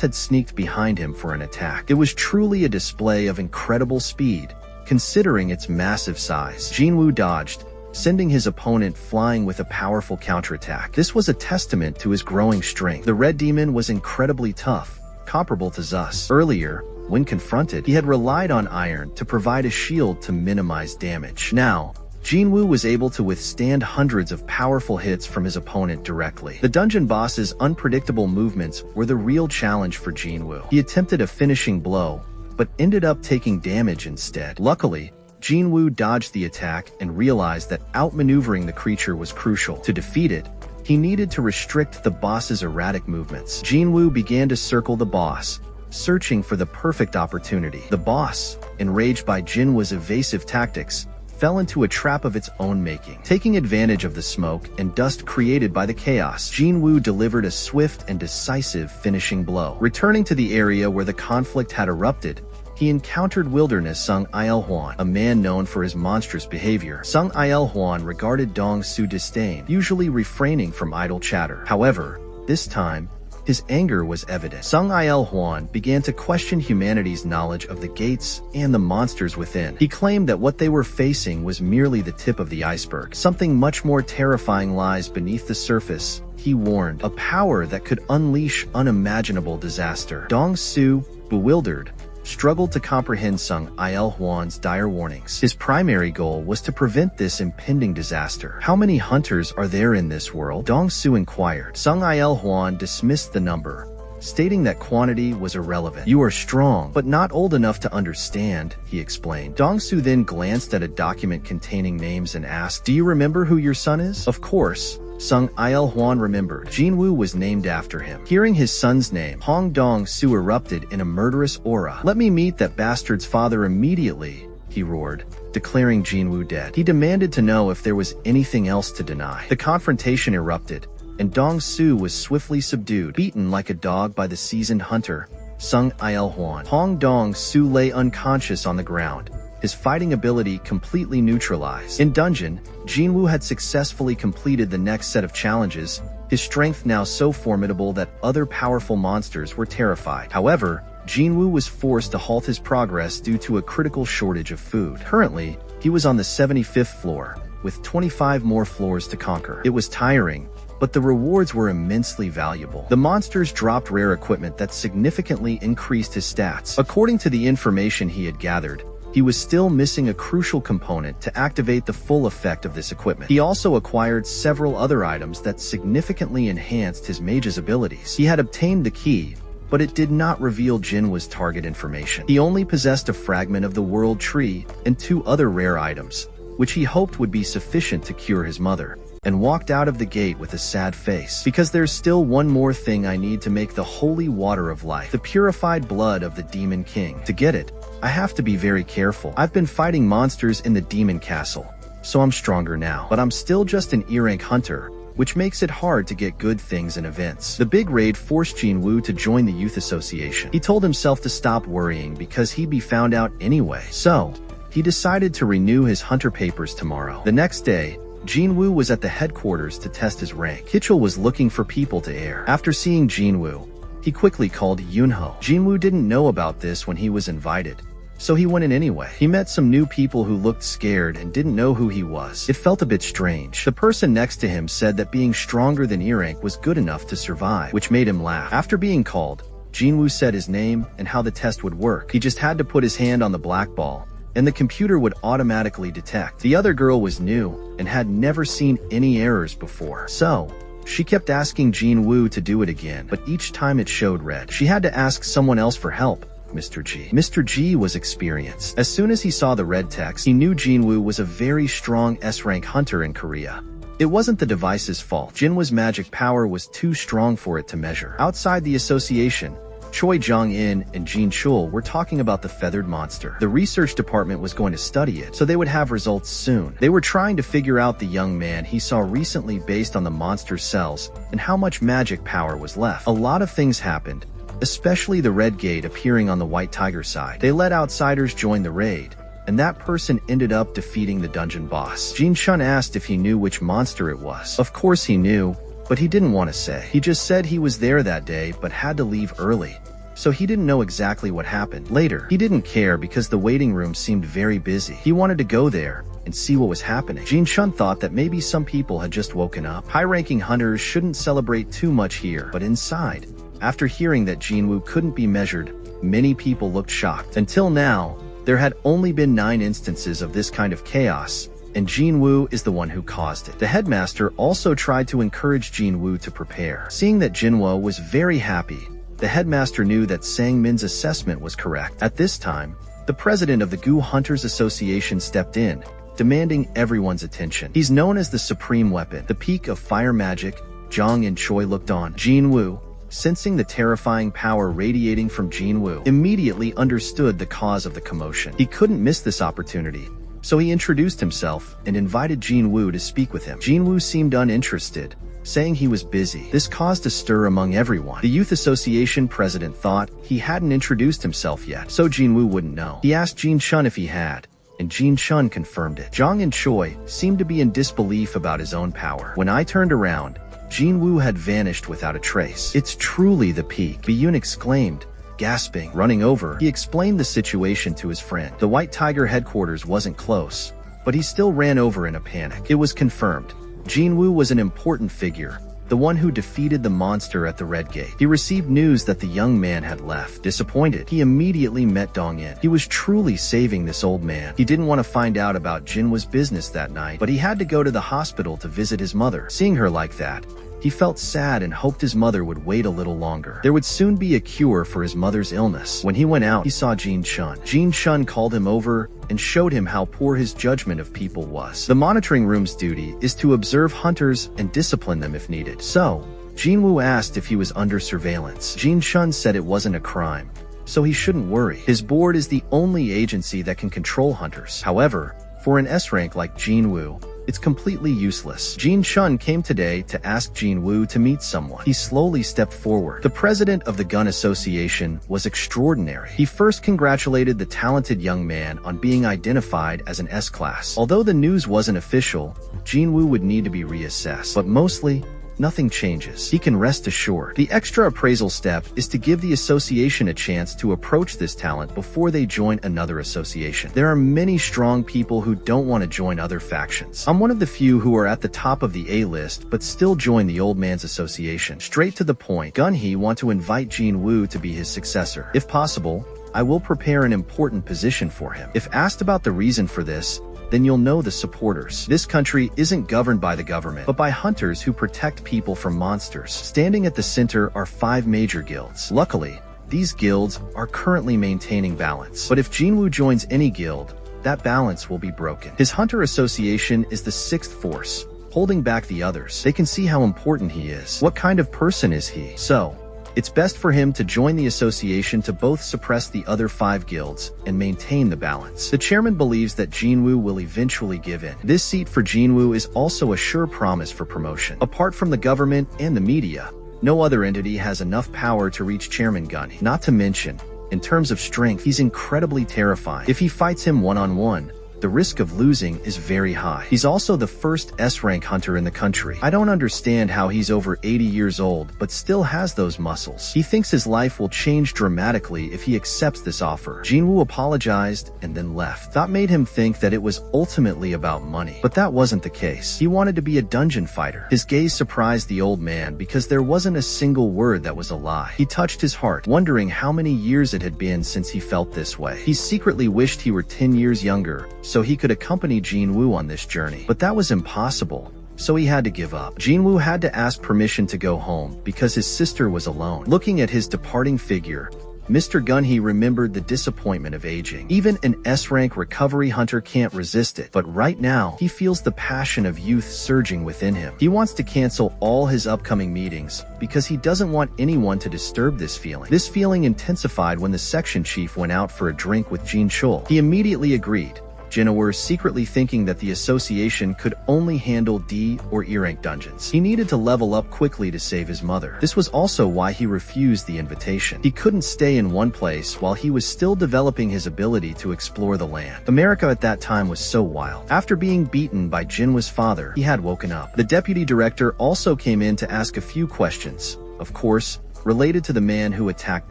had sneaked behind him for an attack. It was truly a display of incredible speed, considering its massive size. Jinwoo dodged, sending his opponent flying with a powerful counterattack. This was a testament to his growing strength. The Red Demon was incredibly tough, comparable to Zeus. Earlier, when confronted, he had relied on iron to provide a shield to minimize damage. Now, Jinwoo was able to withstand hundreds of powerful hits from his opponent directly. The dungeon boss's unpredictable movements were the real challenge for Jinwoo. He attempted a finishing blow, but ended up taking damage instead. Luckily, Jinwoo dodged the attack and realized that outmaneuvering the creature was crucial. To defeat it, he needed to restrict the boss's erratic movements. Jinwoo began to circle the boss, searching for the perfect opportunity. The boss, enraged by Jinwoo's evasive tactics, fell into a trap of its own making. Taking advantage of the smoke and dust created by the chaos, Jinwoo delivered a swift and decisive finishing blow. Returning to the area where the conflict had erupted, he encountered Wilderness Sung Il Huan, a man known for his monstrous behavior. Sung Il Huan regarded Dong Su disdain, usually refraining from idle chatter. However, this time, his anger was evident. Sung Il Huan began to question humanity's knowledge of the gates and the monsters within. He claimed that what they were facing was merely the tip of the iceberg. Something much more terrifying lies beneath the surface, he warned. A power that could unleash unimaginable disaster. Dong Su, bewildered, struggled to comprehend Sung Il Huan's dire warnings. His primary goal was to prevent this impending disaster. How many hunters are there in this world? Dong Su inquired. Sung Il Huan dismissed the number, stating that quantity was irrelevant. You are strong, but not old enough to understand, he explained. Dong Su then glanced at a document containing names and asked, "Do you remember who your son is?" Of course, Sung Il Huan remembered. Jinwoo was named after him. Hearing his son's name, Hong Dong Su erupted in a murderous aura. "Let me meet that bastard's father immediately," he roared, declaring Jinwoo dead. He demanded to know if there was anything else to deny. The confrontation erupted, and Dong Su was swiftly subdued, beaten like a dog by the seasoned hunter, Sung Il Huan. Hong Dong Su lay unconscious on the ground, his fighting ability completely neutralized. In dungeon, Jinwoo had successfully completed the next set of challenges, his strength now so formidable that other powerful monsters were terrified. However, Jinwoo was forced to halt his progress due to a critical shortage of food. Currently, he was on the 75th floor, with 25 more floors to conquer. It was tiring, but the rewards were immensely valuable. The monsters dropped rare equipment that significantly increased his stats. According to the information he had gathered, he was still missing a crucial component to activate the full effect of this equipment. He also acquired several other items that significantly enhanced his mage's abilities. He had obtained the key, but it did not reveal Jinwoo's target information. He only possessed a fragment of the World Tree and 2 other rare items, which he hoped would be sufficient to cure his mother, and walked out of the gate with a sad face. Because there's still one more thing I need to make the holy water of life, the purified blood of the Demon King. To get it, I have to be very careful. I've been fighting monsters in the Demon Castle, so I'm stronger now. But I'm still just an E-rank hunter, which makes it hard to get good things and events. The big raid forced Jinwoo to join the youth association. He told himself to stop worrying because he'd be found out anyway. So, he decided to renew his hunter papers tomorrow. The next day, Jinwoo was at the headquarters to test his rank. Kitchell was looking for people to air. After seeing Jinwoo, he quickly called Yunho. Jinwoo didn't know about this when he was invited, so he went in anyway. He met some new people who looked scared and didn't know who he was. It felt a bit strange. The person next to him said that being stronger than E-rank was good enough to survive, which made him laugh. After being called, Jinwoo said his name and how the test would work. He just had to put his hand on the black ball, and the computer would automatically detect. The other girl was new and had never seen any errors before, so she kept asking Jinwoo to do it again, but each time it showed red. She had to ask someone else for help. Mr. G. Mr. G was experienced. As soon as he saw the red text, he knew Jinwoo was a very strong S-rank hunter in Korea. It wasn't the device's fault. Jinwoo's magic power was too strong for it to measure. Outside the association, Choi Jong-in and Jin Chul were talking about the feathered monster. The research department was going to study it, so they would have results soon. They were trying to figure out the young man he saw recently based on the monster's cells and how much magic power was left. A lot of things happened, especially the red gate appearing on the white tiger side. They let outsiders join the raid, and that person ended up defeating the dungeon boss. Jin Chun asked if he knew which monster it was. Of course he knew, but he didn't want to say. He just said he was there that day but had to leave early, so he didn't know exactly what happened. Later, he didn't care because the waiting room seemed very busy. He wanted to go there and see what was happening. Jin Chun thought that maybe some people had just woken up. High-ranking hunters shouldn't celebrate too much here, but inside, after hearing that Jinwoo couldn't be measured, many people looked shocked. Until now, there had only been 9 instances of this kind of chaos, and Jinwoo is the one who caused it. The headmaster also tried to encourage Jinwoo to prepare. Seeing that Jinwoo was very happy, the headmaster knew that Sang-min's assessment was correct. At this time, the president of the Gu Hunters Association stepped in, demanding everyone's attention. He's known as the supreme weapon, the peak of fire magic. Jong and Choi looked on. Jinwoo, sensing the terrifying power radiating from Jinwoo, immediately understood the cause of the commotion. He couldn't miss this opportunity, so he introduced himself and invited Jinwoo to speak with him. Jinwoo seemed uninterested, saying he was busy. This caused a stir among everyone. The Youth Association president thought he hadn't introduced himself yet, so Jinwoo wouldn't know. He asked Jin Chun if he had, and Jin Chun confirmed it. Jong and Choi seemed to be in disbelief about his own power. When I turned around, Jinwoo had vanished without a trace. It's truly the peak, Biyun exclaimed. Gasping, running over, he explained the situation to his friend. The White Tiger headquarters wasn't close, but he still ran over in a panic. It was confirmed. Jinwoo was an important figure, the one who defeated the monster at the Red Gate. He received news that the young man had left. Disappointed, he immediately met Dong-in. He was truly saving this old man. He didn't want to find out about Jinwoo's business that night, but he had to go to the hospital to visit his mother. Seeing her like that, he felt sad and hoped his mother would wait a little longer. There would soon be a cure for his mother's illness. When he went out, he saw Jin Chun. Jin Chun called him over and showed him how poor his judgment of people was. The monitoring room's duty is to observe hunters and discipline them if needed. So, Jinwoo asked if he was under surveillance. Jin Chun said it wasn't a crime, so he shouldn't worry. His board is the only agency that can control hunters. However, for an S-rank like Jinwoo, it's completely useless. Jin Chun came today to ask Jinwoo to meet someone. He slowly stepped forward. The president of the Gun Association was extraordinary. He first congratulated the talented young man on being identified as an S-class. Although the news wasn't official, Jinwoo would need to be reassessed. But mostly, nothing changes. He can rest assured. The extra appraisal step is to give the association a chance to approach this talent before they join another association. There are many strong people who don't want to join other factions. I'm one of the few who are at the top of the A-list but still join the old man's association. Straight to the point, Gun-hee want to invite Jin Woo to be his successor. If possible, I will prepare an important position for him. If asked about the reason for this, then you'll know the supporters. This country isn't governed by the government, but by hunters who protect people from monsters. Standing at the center are 5 major guilds. Luckily, these guilds are currently maintaining balance. But if Jinwoo joins any guild, that balance will be broken. His hunter association is the 6th force, holding back the others. They can see how important he is. What kind of person is he? So, it's best for him to join the association to both suppress the other 5 guilds and maintain the balance. The chairman believes that Jinwoo will eventually give in. This seat for Jinwoo is also a sure promise for promotion. Apart from the government and the media, no other entity has enough power to reach Chairman Gun-hee. Not to mention, in terms of strength, he's incredibly terrifying. If he fights him one-on-one, the risk of losing is very high. He's also the first S-rank hunter in the country. I don't understand how he's over 80 years old but still has those muscles. He thinks his life will change dramatically if he accepts this offer. Jinwoo apologized and then left. That made him think that it was ultimately about money. But that wasn't the case. He wanted to be a dungeon fighter. His gaze surprised the old man because there wasn't a single word that was a lie. He touched his heart, wondering how many years it had been since he felt this way. He secretly wished he were 10 years younger, so he could accompany Jinwoo on this journey. But that was impossible, so he had to give up. Jinwoo had to ask permission to go home because his sister was alone. Looking at his departing figure, Mr. Gun-hee remembered the disappointment of aging. Even an S-rank recovery hunter can't resist it, but right now, he feels the passion of youth surging within him. He wants to cancel all his upcoming meetings because he doesn't want anyone to disturb this feeling. This feeling intensified when the section chief went out for a drink with Jin Chul. He immediately agreed, Jinwoo secretly thinking that the association could only handle D or E-rank dungeons. He needed to level up quickly to save his mother. This was also why he refused the invitation. He couldn't stay in one place while he was still developing his ability to explore the land. America at that time was so wild. After being beaten by Jinwoo's father, he had woken up. The deputy director also came in to ask a few questions, of course, related to the man who attacked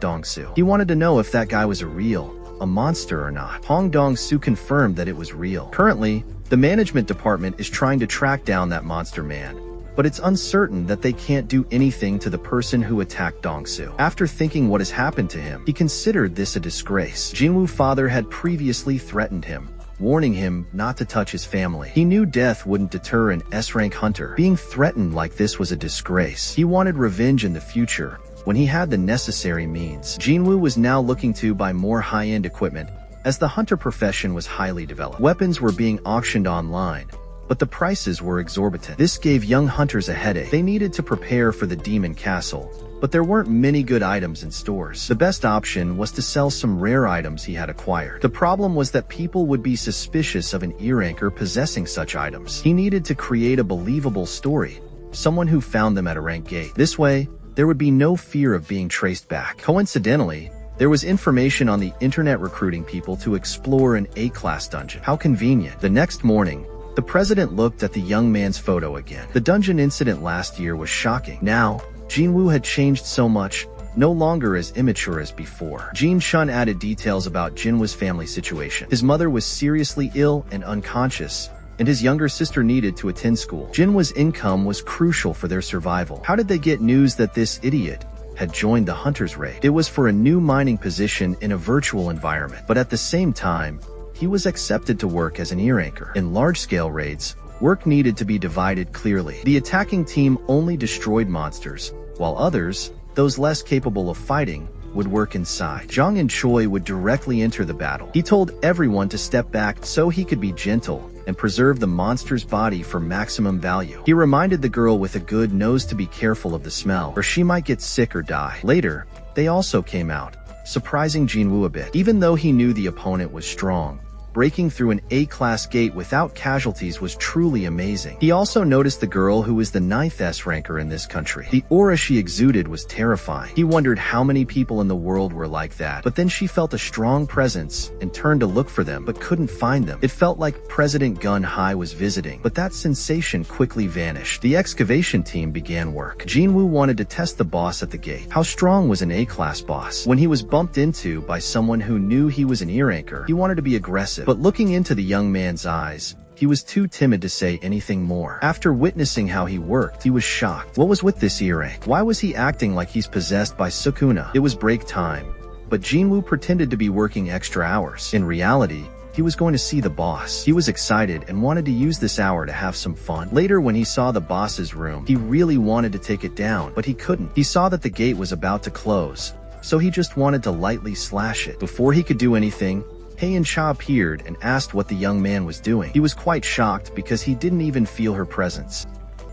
Dong-soo. He wanted to know if that guy was a monster or not. Hong Dong-soo confirmed that it was real. Currently, the management department is trying to track down that monster man, but it's uncertain that they can't do anything to the person who attacked Dong-soo. After thinking what has happened to him, he considered this a disgrace. Jinwoo's father had previously threatened him, warning him not to touch his family. He knew death wouldn't deter an S-rank hunter. Being threatened like this was a disgrace. He wanted revenge in the future, when he had the necessary means. Jinwoo was now looking to buy more high-end equipment, as the hunter profession was highly developed. Weapons were being auctioned online, but the prices were exorbitant. This gave young hunters a headache. They needed to prepare for the Demon Castle, but there weren't many good items in stores. The best option was to sell some rare items he had acquired. The problem was that people would be suspicious of an E-ranker possessing such items. He needed to create a believable story, someone who found them at a rank gate. This way, there would be no fear of being traced back. Coincidentally, there was information on the internet recruiting people to explore an A-class dungeon. How convenient. The next morning, the president looked at the young man's photo again. The dungeon incident last year was shocking. Now, Jinwoo had changed so much, no longer as immature as before. Jin Chun added details about Jinwoo's family situation. His mother was seriously ill and unconscious, and his younger sister needed to attend school. Jinwoo's income was crucial for their survival. How did they get news that this idiot had joined the hunter's raid? It was for a new mining position in a virtual environment, but at the same time, he was accepted to work as an E-ranker. In large-scale raids, work needed to be divided clearly. The attacking team only destroyed monsters, while others, those less capable of fighting, would work inside. Zhang and Choi would directly enter the battle. He told everyone to step back so he could be gentle and preserve the monster's body for maximum value. He reminded the girl with a good nose to be careful of the smell, or she might get sick or die. Later, they also came out, surprising Jinwoo a bit. Even though he knew the opponent was strong, breaking through an A-class gate without casualties was truly amazing. He also noticed the girl who was the 9th S-ranker in this country. The aura she exuded was terrifying. He wondered how many people in the world were like that, but then she felt a strong presence and turned to look for them but couldn't find them. It felt like President Gun Hai was visiting, but that sensation quickly vanished. The excavation team began work. Jinwoo wanted to test the boss at the gate. How strong was an A-class boss? When he was bumped into by someone who knew he was an E-ranker, he wanted to be aggressive, but looking into the young man's eyes, he was too timid to say anything more. After witnessing how he worked, he was shocked. What was with this E-rank? Why was he acting like he's possessed by Sukuna? It was break time, but Jinwoo pretended to be working extra hours. In reality, he was going to see the boss. He was excited and wanted to use this hour to have some fun. Later, when he saw the boss's room, he really wanted to take it down, but he couldn't. He saw that the gate was about to close, so he just wanted to lightly slash it. Before he could do anything, Hei and Cha appeared and asked what the young man was doing. He was quite shocked because he didn't even feel her presence.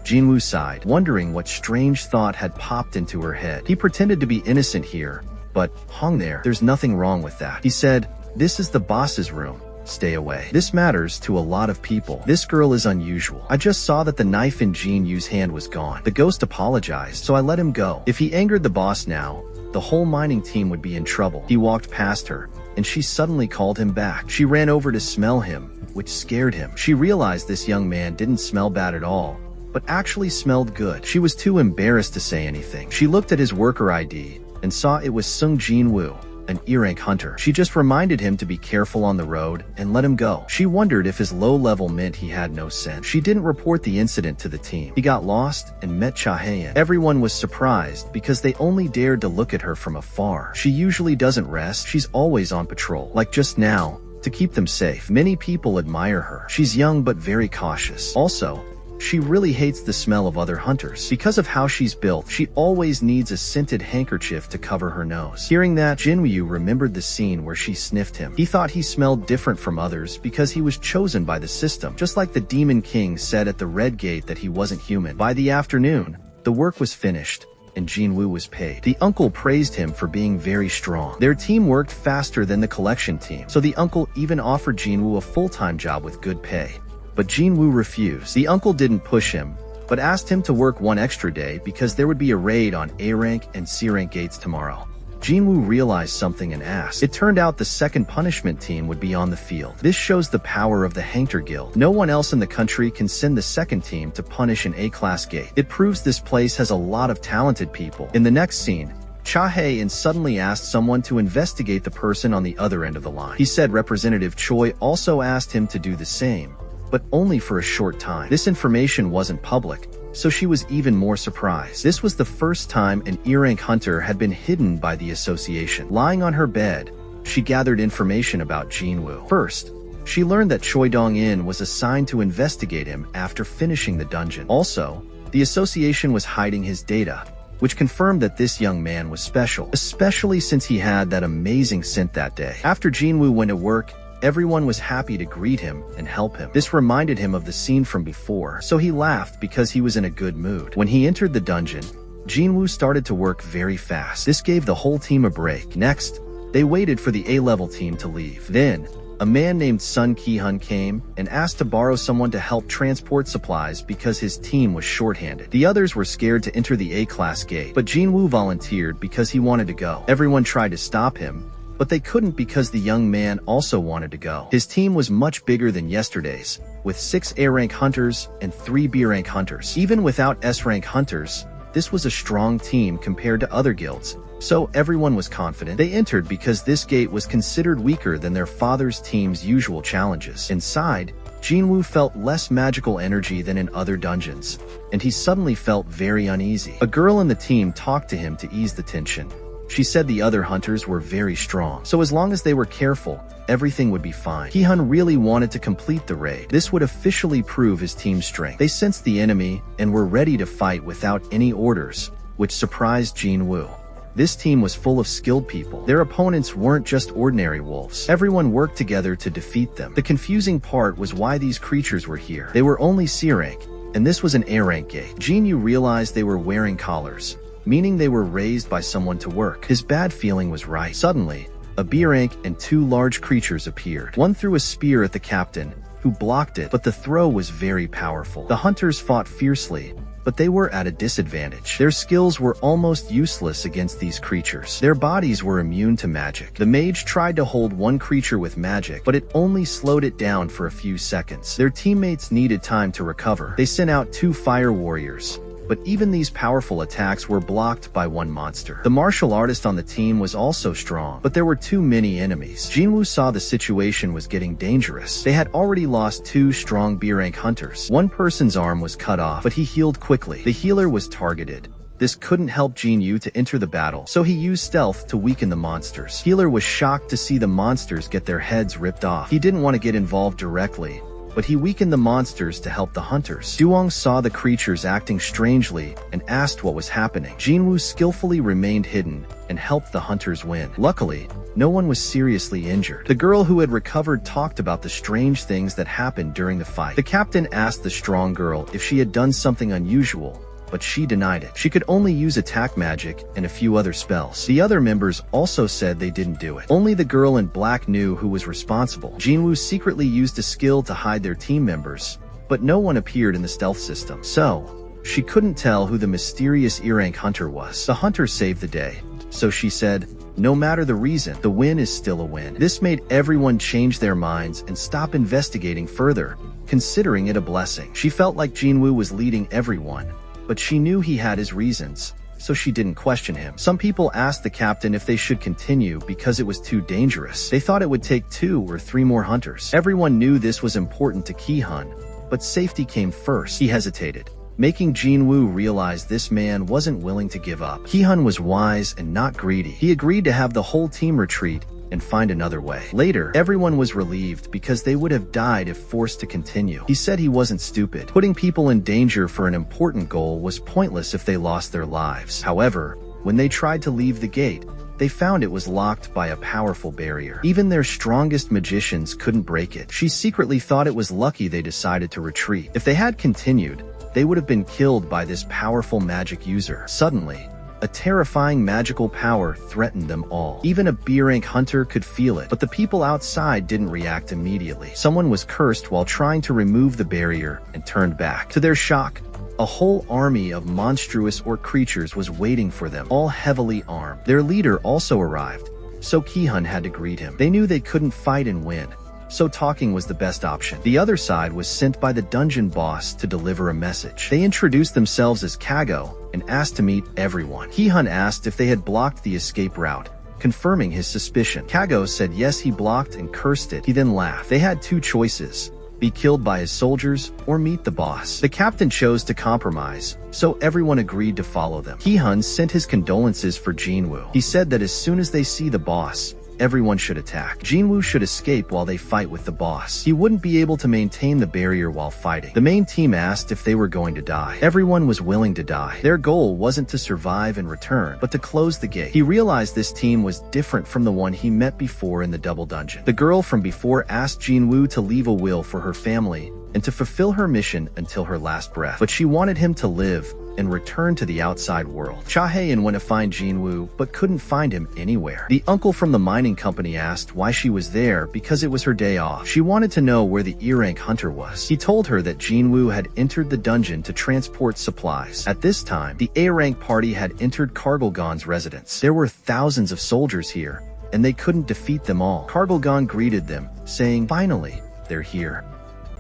Jinwoo sighed, wondering what strange thought had popped into her head. He pretended to be innocent here, but hung there. There's nothing wrong with that. He said, "This is the boss's room. Stay away. This matters to a lot of people. This girl is unusual. I just saw that the knife in Jinwoo's hand was gone." The ghost apologized, so I let him go. If he angered the boss now, the whole mining team would be in trouble. He walked past her, and she suddenly called him back. She ran over to smell him, which scared him. She realized this young man didn't smell bad at all, but actually smelled good. She was too embarrassed to say anything. She looked at his worker ID and saw it was Sung Jinwoo, an E-rank hunter. She just reminded him to be careful on the road and let him go. She wondered if his low level meant he had no sense. She didn't report the incident to the team. He got lost and met Chahayan. Everyone was surprised because they only dared to look at her from afar. She usually doesn't rest. She's always on patrol, like just now, to keep them safe. Many people admire her. She's young but very cautious. Also, she really hates the smell of other hunters. Because of how she's built, she always needs a scented handkerchief to cover her nose. Hearing that, Jinwoo remembered the scene where she sniffed him. He thought he smelled different from others because he was chosen by the system, just like the Demon King said at the Red Gate that he wasn't human. By the afternoon, the work was finished, and Jinwoo was paid. The uncle praised him for being very strong. Their team worked faster than the collection team, so the uncle even offered Jinwoo a full-time job with good pay. But Jinwoo refused. The uncle didn't push him, but asked him to work one extra day because there would be a raid on A-rank and C-rank gates tomorrow. Jinwoo realized something and asked. It turned out the second punishment team would be on the field. This shows the power of the Hunter Guild. No one else in the country can send the second team to punish an A-class gate. It proves this place has a lot of talented people. In the next scene, Chahayan suddenly asked someone to investigate the person on the other end of the line. He said Representative Choi also asked him to do the same, but only for a short time. This information wasn't public, so she was even more surprised. This was the first time an E-rank hunter had been hidden by the association. Lying on her bed, she gathered information about Jinwoo. First, she learned that Choi Dong-in was assigned to investigate him after finishing the dungeon. Also, the association was hiding his data, which confirmed that this young man was special, especially since he had that amazing scent that day. After Jinwoo went to work, everyone was happy to greet him and help him. This reminded him of the scene from before, so he laughed because he was in a good mood. When he entered the dungeon, Jinwoo started to work very fast. This gave the whole team a break. Next, they waited for the A-level team to leave. Then, a man named Sun Ki-hun came and asked to borrow someone to help transport supplies because his team was shorthanded. The others were scared to enter the A-class gate, but Jinwoo volunteered because he wanted to go. Everyone tried to stop him, but they couldn't because the young man also wanted to go. His team was much bigger than yesterday's, with 6 A-rank hunters and 3 B-rank hunters. Even without S-rank hunters, this was a strong team compared to other guilds, so everyone was confident. They entered because this gate was considered weaker than their father's team's usual challenges. Inside, Jinwoo felt less magical energy than in other dungeons, and he suddenly felt very uneasy. A girl in the team talked to him to ease the tension. She said the other hunters were very strong, so as long as they were careful, everything would be fine. Ki-hun really wanted to complete the raid. This would officially prove his team's strength. They sensed the enemy and were ready to fight without any orders, which surprised Jinwoo. This team was full of skilled people. Their opponents weren't just ordinary wolves. Everyone worked together to defeat them. The confusing part was why these creatures were here. They were only C-rank, and this was an A-rank gate. Jinwoo realized they were wearing collars, meaning they were raised by someone to work. His bad feeling was right. Suddenly, a B rank and 2 large creatures appeared. One threw a spear at the captain, who blocked it, but the throw was very powerful. The hunters fought fiercely, but they were at a disadvantage. Their skills were almost useless against these creatures. Their bodies were immune to magic. The mage tried to hold one creature with magic, but it only slowed it down for a few seconds. Their teammates needed time to recover. They sent out 2 fire warriors, but even these powerful attacks were blocked by one monster. The martial artist on the team was also strong, but there were too many enemies. Jinwoo saw the situation was getting dangerous. They had already lost 2 strong B-rank hunters. One person's arm was cut off, but he healed quickly. The healer was targeted. This couldn't help Jinwoo to enter the battle, so he used stealth to weaken the monsters. Healer was shocked to see the monsters get their heads ripped off. He didn't want to get involved directly, but he weakened the monsters to help the hunters. Duong saw the creatures acting strangely and asked what was happening. Jinwoo skillfully remained hidden and helped the hunters win. Luckily, no one was seriously injured. The girl who had recovered talked about the strange things that happened during the fight. The captain asked the strong girl if she had done something unusual, but she denied it. She could only use attack magic and a few other spells. The other members also said they didn't do it. Only the girl in black knew who was responsible. Jinwoo secretly used a skill to hide their team members, but no one appeared in the stealth system, so she couldn't tell who the mysterious E-rank hunter was. The hunter saved the day, so she said, no matter the reason, the win is still a win. This made everyone change their minds and stop investigating further, considering it a blessing. She felt like Jinwoo was leading everyone, but she knew he had his reasons, so she didn't question him. Some people asked the captain if they should continue because it was too dangerous. They thought it would take 2 or 3 more hunters. Everyone knew this was important to Ki-hun, but safety came first. He hesitated, making Jinwoo realize this man wasn't willing to give up. Ki-hun was wise and not greedy. He agreed to have the whole team retreat and find another way. Later, everyone was relieved because they would have died if forced to continue. He said he wasn't stupid. Putting people in danger for an important goal was pointless if they lost their lives. However, when they tried to leave the gate, they found it was locked by a powerful barrier. Even their strongest magicians couldn't break it. She secretly thought it was lucky they decided to retreat. If they had continued, they would have been killed by this powerful magic user. Suddenly, a terrifying magical power threatened them all. Even a B-rank hunter could feel it, but the people outside didn't react immediately. Someone was cursed while trying to remove the barrier and turned back. To their shock, a whole army of monstrous orc creatures was waiting for them, all heavily armed. Their leader also arrived, so Ki-hun had to greet him. They knew they couldn't fight and win, so talking was the best option. The other side was sent by the dungeon boss to deliver a message. They introduced themselves as Kago and asked to meet everyone. Ki-hun asked if they had blocked the escape route, confirming his suspicion. Kago said yes, he blocked and cursed it. He then laughed. They had 2 choices: be killed by his soldiers or meet the boss. The captain chose to compromise, so everyone agreed to follow them. Ki-hun sent his condolences for Jinwoo. He said that as soon as they see the boss, everyone should attack. Jinwoo should escape while they fight with the boss. He wouldn't be able to maintain the barrier while fighting. The main team asked if they were going to die. Everyone was willing to die. Their goal wasn't to survive and return, but to close the gate. He realized this team was different from the one he met before in the double dungeon. The girl from before asked Jinwoo to leave a will for her family and to fulfill her mission until her last breath, but she wanted him to live and return to the outside world. Cha-hae went to find Jinwoo, but couldn't find him anywhere. The uncle from the mining company asked why she was there because it was her day off. She wanted to know where the E-rank hunter was. He told her that Jinwoo had entered the dungeon to transport supplies. At this time, the A-rank party had entered Kargilgon's residence. There were thousands of soldiers here, and they couldn't defeat them all. Kargilgon greeted them, saying, "Finally, they're here."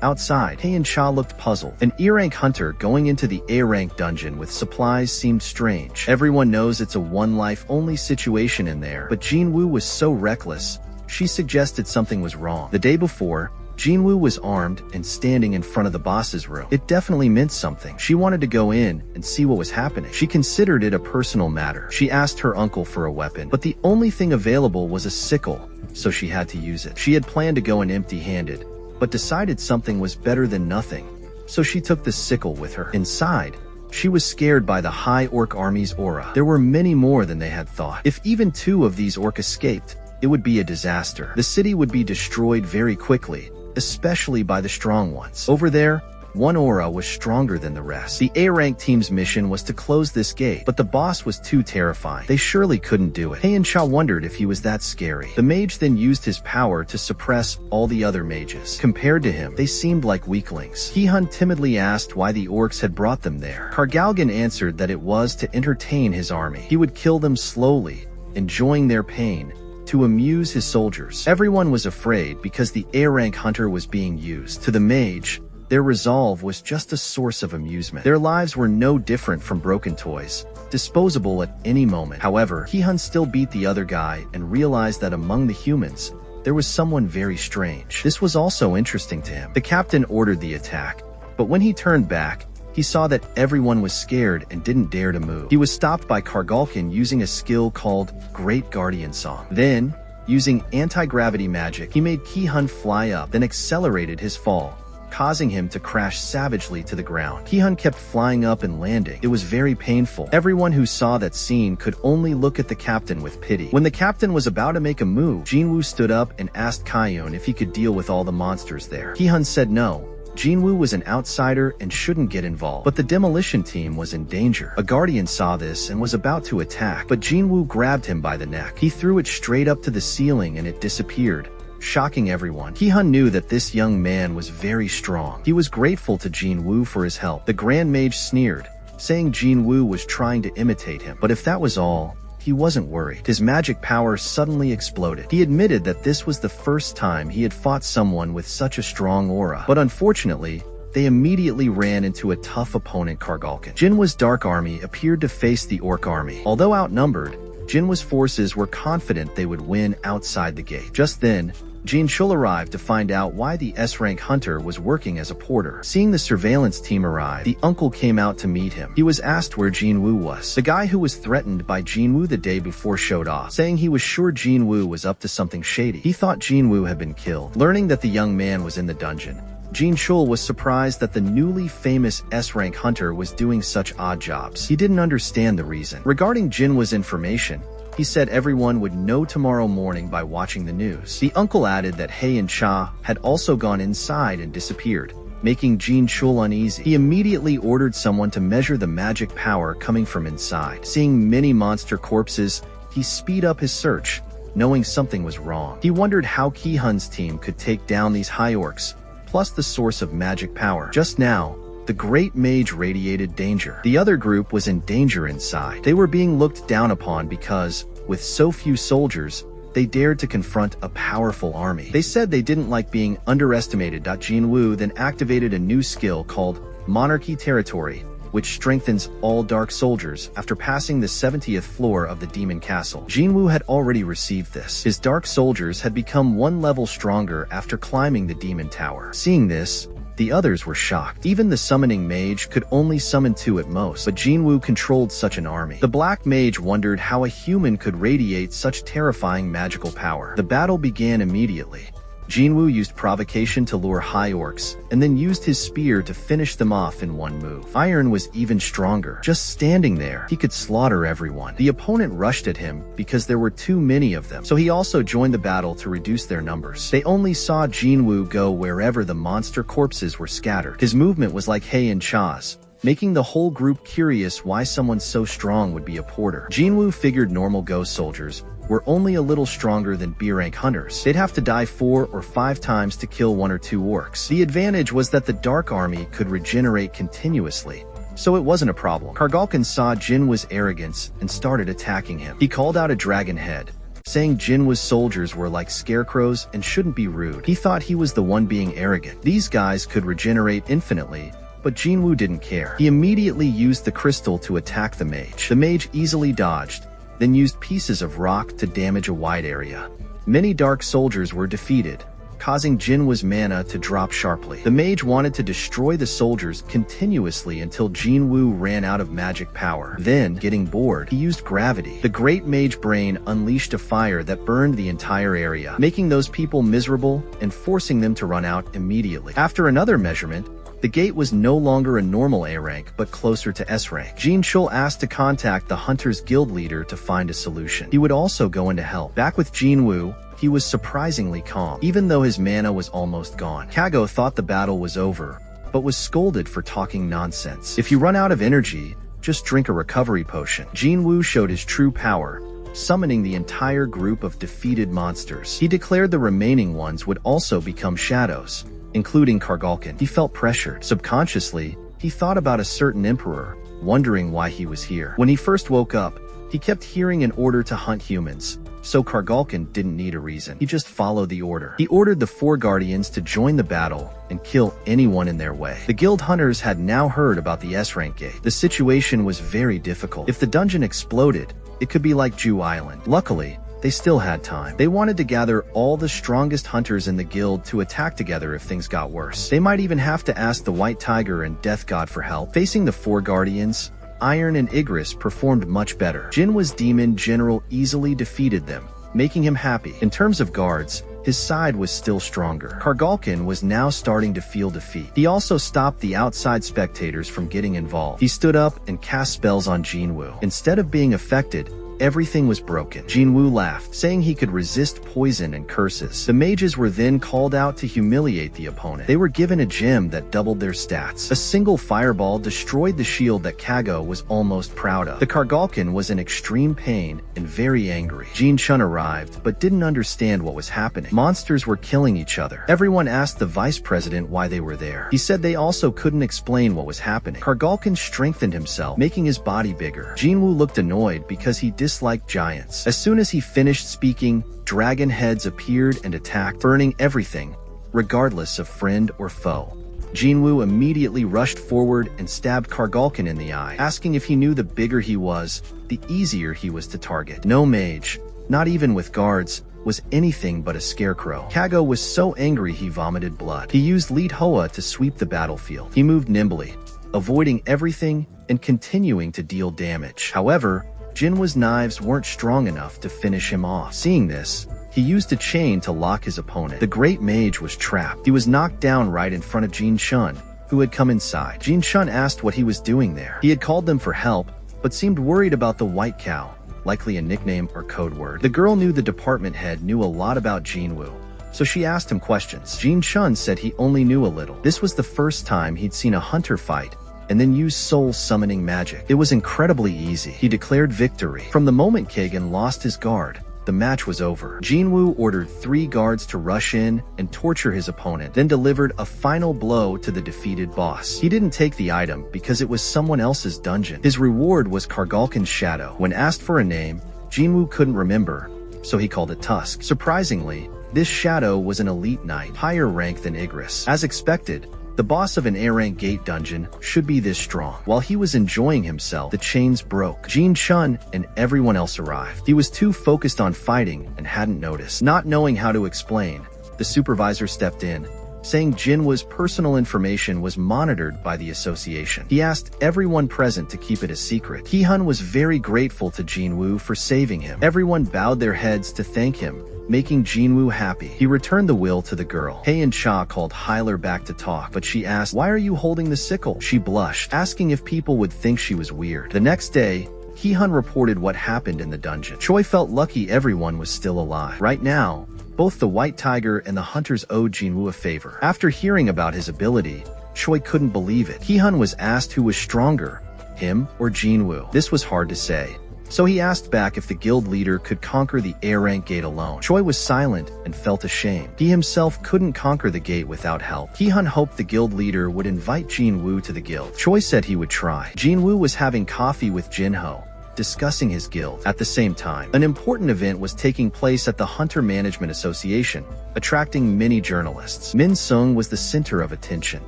Outside, Hae and Cha looked puzzled. An E-rank hunter going into the A-rank dungeon with supplies seemed strange. Everyone knows it's a one-life-only situation in there, but Jinwoo was so reckless, she suggested something was wrong. The day before, Jinwoo was armed and standing in front of the boss's room. It definitely meant something. She wanted to go in and see what was happening. She considered it a personal matter. She asked her uncle for a weapon, but the only thing available was a sickle, so she had to use it. She had planned to go in empty-handed, but decided something was better than nothing, so she took the sickle with her. Inside, she was scared by the high orc army's aura. There were many more than they had thought. If even 2 of these orc escaped, it would be a disaster. The city would be destroyed very quickly, especially by the strong ones. Over there, One aura was stronger than the rest. The A-rank team's mission was to close this gate, but the boss was too terrifying. They surely couldn't do it. Heian-cha wondered if he was that scary. The mage then used his power to suppress all the other mages. Compared to him, they seemed like weaklings. Ki-hun timidly asked why the orcs had brought them there. Kargalgan answered that it was to entertain his army. He would kill them slowly, enjoying their pain, to amuse his soldiers. Everyone was afraid because the A-rank hunter was being used. To the mage, their resolve was just a source of amusement. Their lives were no different from broken toys, disposable at any moment. However, Ki-hun still beat the other guy and realized that among the humans, there was someone very strange. This was also interesting to him. The captain ordered the attack, but when he turned back, he saw that everyone was scared and didn't dare to move. He was stopped by Kargalkan using a skill called Great Guardian Song. Then, using anti-gravity magic, he made Ki-hun fly up, then accelerated his fall, causing him to crash savagely to the ground. Ki-hun kept flying up and landing. It was very painful. Everyone who saw that scene could only look at the captain with pity. When the captain was about to make a move, Jinwoo stood up and asked Kaiun if he could deal with all the monsters there. Ki-hun said no. Jinwoo was an outsider and shouldn't get involved, but the demolition team was in danger. A guardian saw this and was about to attack, but Jinwoo grabbed him by the neck. He threw it straight up to the ceiling and it disappeared, shocking everyone. Ki-hun knew that this young man was very strong. He was grateful to Jinwoo for his help. The Grand Mage sneered, saying Jinwoo was trying to imitate him, but if that was all, he wasn't worried. His magic power suddenly exploded. He admitted that this was the first time he had fought someone with such a strong aura. But unfortunately, they immediately ran into a tough opponent, Kargalkan. Jinwa's dark army appeared to face the orc army. Although outnumbered, Jinwa's forces were confident they would win outside the gate. Just then, Jin Chul arrived to find out why the S-rank hunter was working as a porter. Seeing the surveillance team arrive, the uncle came out to meet him. He was asked where Jinwoo was. The guy who was threatened by Jinwoo the day before showed off, saying he was sure Jinwoo was up to something shady. He thought Jinwoo had been killed. Learning that the young man was in the dungeon, Jin Chul was surprised that the newly famous S-rank hunter was doing such odd jobs. He didn't understand the reason. Regarding Jinwoo's information, he said everyone would know tomorrow morning by watching the news. The uncle added that Heian-cha had also gone inside and disappeared, making Jin Chul uneasy. He immediately ordered someone to measure the magic power coming from inside. Seeing many monster corpses, he sped up his search, knowing something was wrong. He wondered how Ki-hun's team could take down these high orcs, plus the source of magic power. Just now, the Great Mage radiated danger. The other group was in danger inside. They were being looked down upon because, with so few soldiers, they dared to confront a powerful army. They said they didn't like being underestimated. Jinwoo then activated a new skill called Monarchy Territory, which strengthens all dark soldiers after passing the 70th floor of the demon castle. Jinwoo had already received this. His dark soldiers had become one level stronger after climbing the demon tower. Seeing this, the others were shocked. Even the summoning mage could only summon 2 at most, but Jinwoo controlled such an army. The black mage wondered how a human could radiate such terrifying magical power. The battle began immediately. Jinwoo used provocation to lure high orcs, and then used his spear to finish them off in one move. Iron was even stronger. Just standing there, he could slaughter everyone. The opponent rushed at him because there were too many of them, so he also joined the battle to reduce their numbers. They only saw Jinwoo go wherever the monster corpses were scattered. His movement was like Heian-cha's, making the whole group curious why someone so strong would be a porter. Jinwoo figured normal ghost soldiers were only a little stronger than B-rank hunters. They'd have to die 4 or 5 times to kill 1 or 2 orcs. The advantage was that the dark army could regenerate continuously, so it wasn't a problem. Kargalkan saw Jinwoo's arrogance and started attacking him. He called out a dragon head, saying Jinwoo's soldiers were like scarecrows and shouldn't be rude. He thought he was the one being arrogant. These guys could regenerate infinitely, but Jinwoo didn't care. He immediately used the crystal to attack the mage. The mage easily dodged, then used pieces of rock to damage a wide area. Many dark soldiers were defeated, causing Jinwoo's mana to drop sharply. The mage wanted to destroy the soldiers continuously until Jinwoo ran out of magic power. Then, getting bored, he used gravity. The Great Mage Brain unleashed a fire that burned the entire area, making those people miserable and forcing them to run out immediately. After another measurement, the gate was no longer a normal A rank, but closer to S rank. Jin Chul asked to contact the Hunter's guild leader to find a solution. He would also go in to help. Back with Jinwoo, he was surprisingly calm, even though his mana was almost gone. Kago thought the battle was over, but was scolded for talking nonsense. If you run out of energy, just drink a recovery potion. Jinwoo showed his true power, summoning the entire group of defeated monsters. He declared the remaining ones would also become shadows, including Kargalkin. He felt pressured. Subconsciously, he thought about a certain emperor, wondering why he was here. When he first woke up, he kept hearing an order to hunt humans, so Kargalkin didn't need a reason. He just followed the order. He ordered the 4 guardians to join the battle and kill anyone in their way. The guild hunters had now heard about the S-rank gate. The situation was very difficult. If the dungeon exploded, it could be like Jew Island. Luckily, they still had time. They wanted to gather all the strongest hunters in the guild to attack together if things got worse. They might even have to ask the White Tiger and Death God for help. Facing the 4 guardians, Iron and Igris performed much better. Jinwoo's demon general easily defeated them, making him happy. In terms of guards, his side was still stronger. Kargalkin was now starting to feel defeat. He also stopped the outside spectators from getting involved. He stood up and cast spells on Jinwoo. Instead of being affected, everything was broken. Jinwoo laughed, saying he could resist poison and curses. The mages were then called out to humiliate the opponent. They were given a gem that doubled their stats. A single fireball destroyed the shield that Kago was almost proud of. The Kargalkin was in extreme pain and very angry. Jin Chun arrived, but didn't understand what was happening. Monsters were killing each other. Everyone asked the vice president why they were there. He said they also couldn't explain what was happening. Kargalkin strengthened himself, making his body bigger. Jinwoo looked annoyed because he disliked giants. As soon as he finished speaking, dragon heads appeared and attacked, burning everything, regardless of friend or foe. Jinwoo immediately rushed forward and stabbed Kargalkin in the eye, asking if he knew the bigger he was, the easier he was to target. No mage, not even with guards, was anything but a scarecrow. Kago was so angry he vomited blood. He used Lead Hoa to sweep the battlefield. He moved nimbly, avoiding everything and continuing to deal damage. However, Jinwoo's knives weren't strong enough to finish him off. Seeing this, he used a chain to lock his opponent. The great mage was trapped. He was knocked down right in front of Jin Chun, who had come inside. Jin Chun asked what he was doing there. He had called them for help, but seemed worried about the white cow, likely a nickname or code word. The girl knew the department head knew a lot about Jinwoo, so she asked him questions. Jin Chun said he only knew a little. This was the first time he'd seen a hunter fight, and then use soul summoning magic. It was incredibly easy. He declared victory. From the moment Kagan lost his guard, the match was over. Jinwoo ordered 3 guards to rush in and torture his opponent, then delivered a final blow to the defeated boss. He didn't take the item because it was someone else's dungeon. His reward was Kargalkin's shadow. When asked for a name, Jinwoo couldn't remember, so he called it Tusk. Surprisingly, this shadow was an elite knight, higher rank than Igris. As expected, the boss of an A-rank gate dungeon should be this strong. While he was enjoying himself, the chains broke. Jin Chun and everyone else arrived. He was too focused on fighting and hadn't noticed. Not knowing how to explain, the supervisor stepped in, saying Jinwoo's personal information was monitored by the association. He asked everyone present to keep it a secret. Ki-hun was very grateful to Jinwoo for saving him. Everyone bowed their heads to thank him, making Jinwoo happy. He returned the will to the girl. Hei and Cha called Hyler back to talk, but she asked, "Why are you holding the sickle?" She blushed, asking if people would think she was weird. The next day, Ki-hun reported what happened in the dungeon. Choi felt lucky everyone was still alive. Right now, both the White Tiger and the hunters owed Jinwoo a favor. After hearing about his ability, Choi couldn't believe it. Ki-hun was asked who was stronger, him or Jinwoo. This was hard to say, so he asked back if the guild leader could conquer the A-rank gate alone. Choi was silent and felt ashamed. He himself couldn't conquer the gate without help. Ki-hun hoped the guild leader would invite Jinwoo to the guild. Choi said he would try. Jinwoo was having coffee with Jinho, discussing his guild. At the same time, an important event was taking place at the Hunter Management Association, attracting many journalists. Min Sung was the center of attention.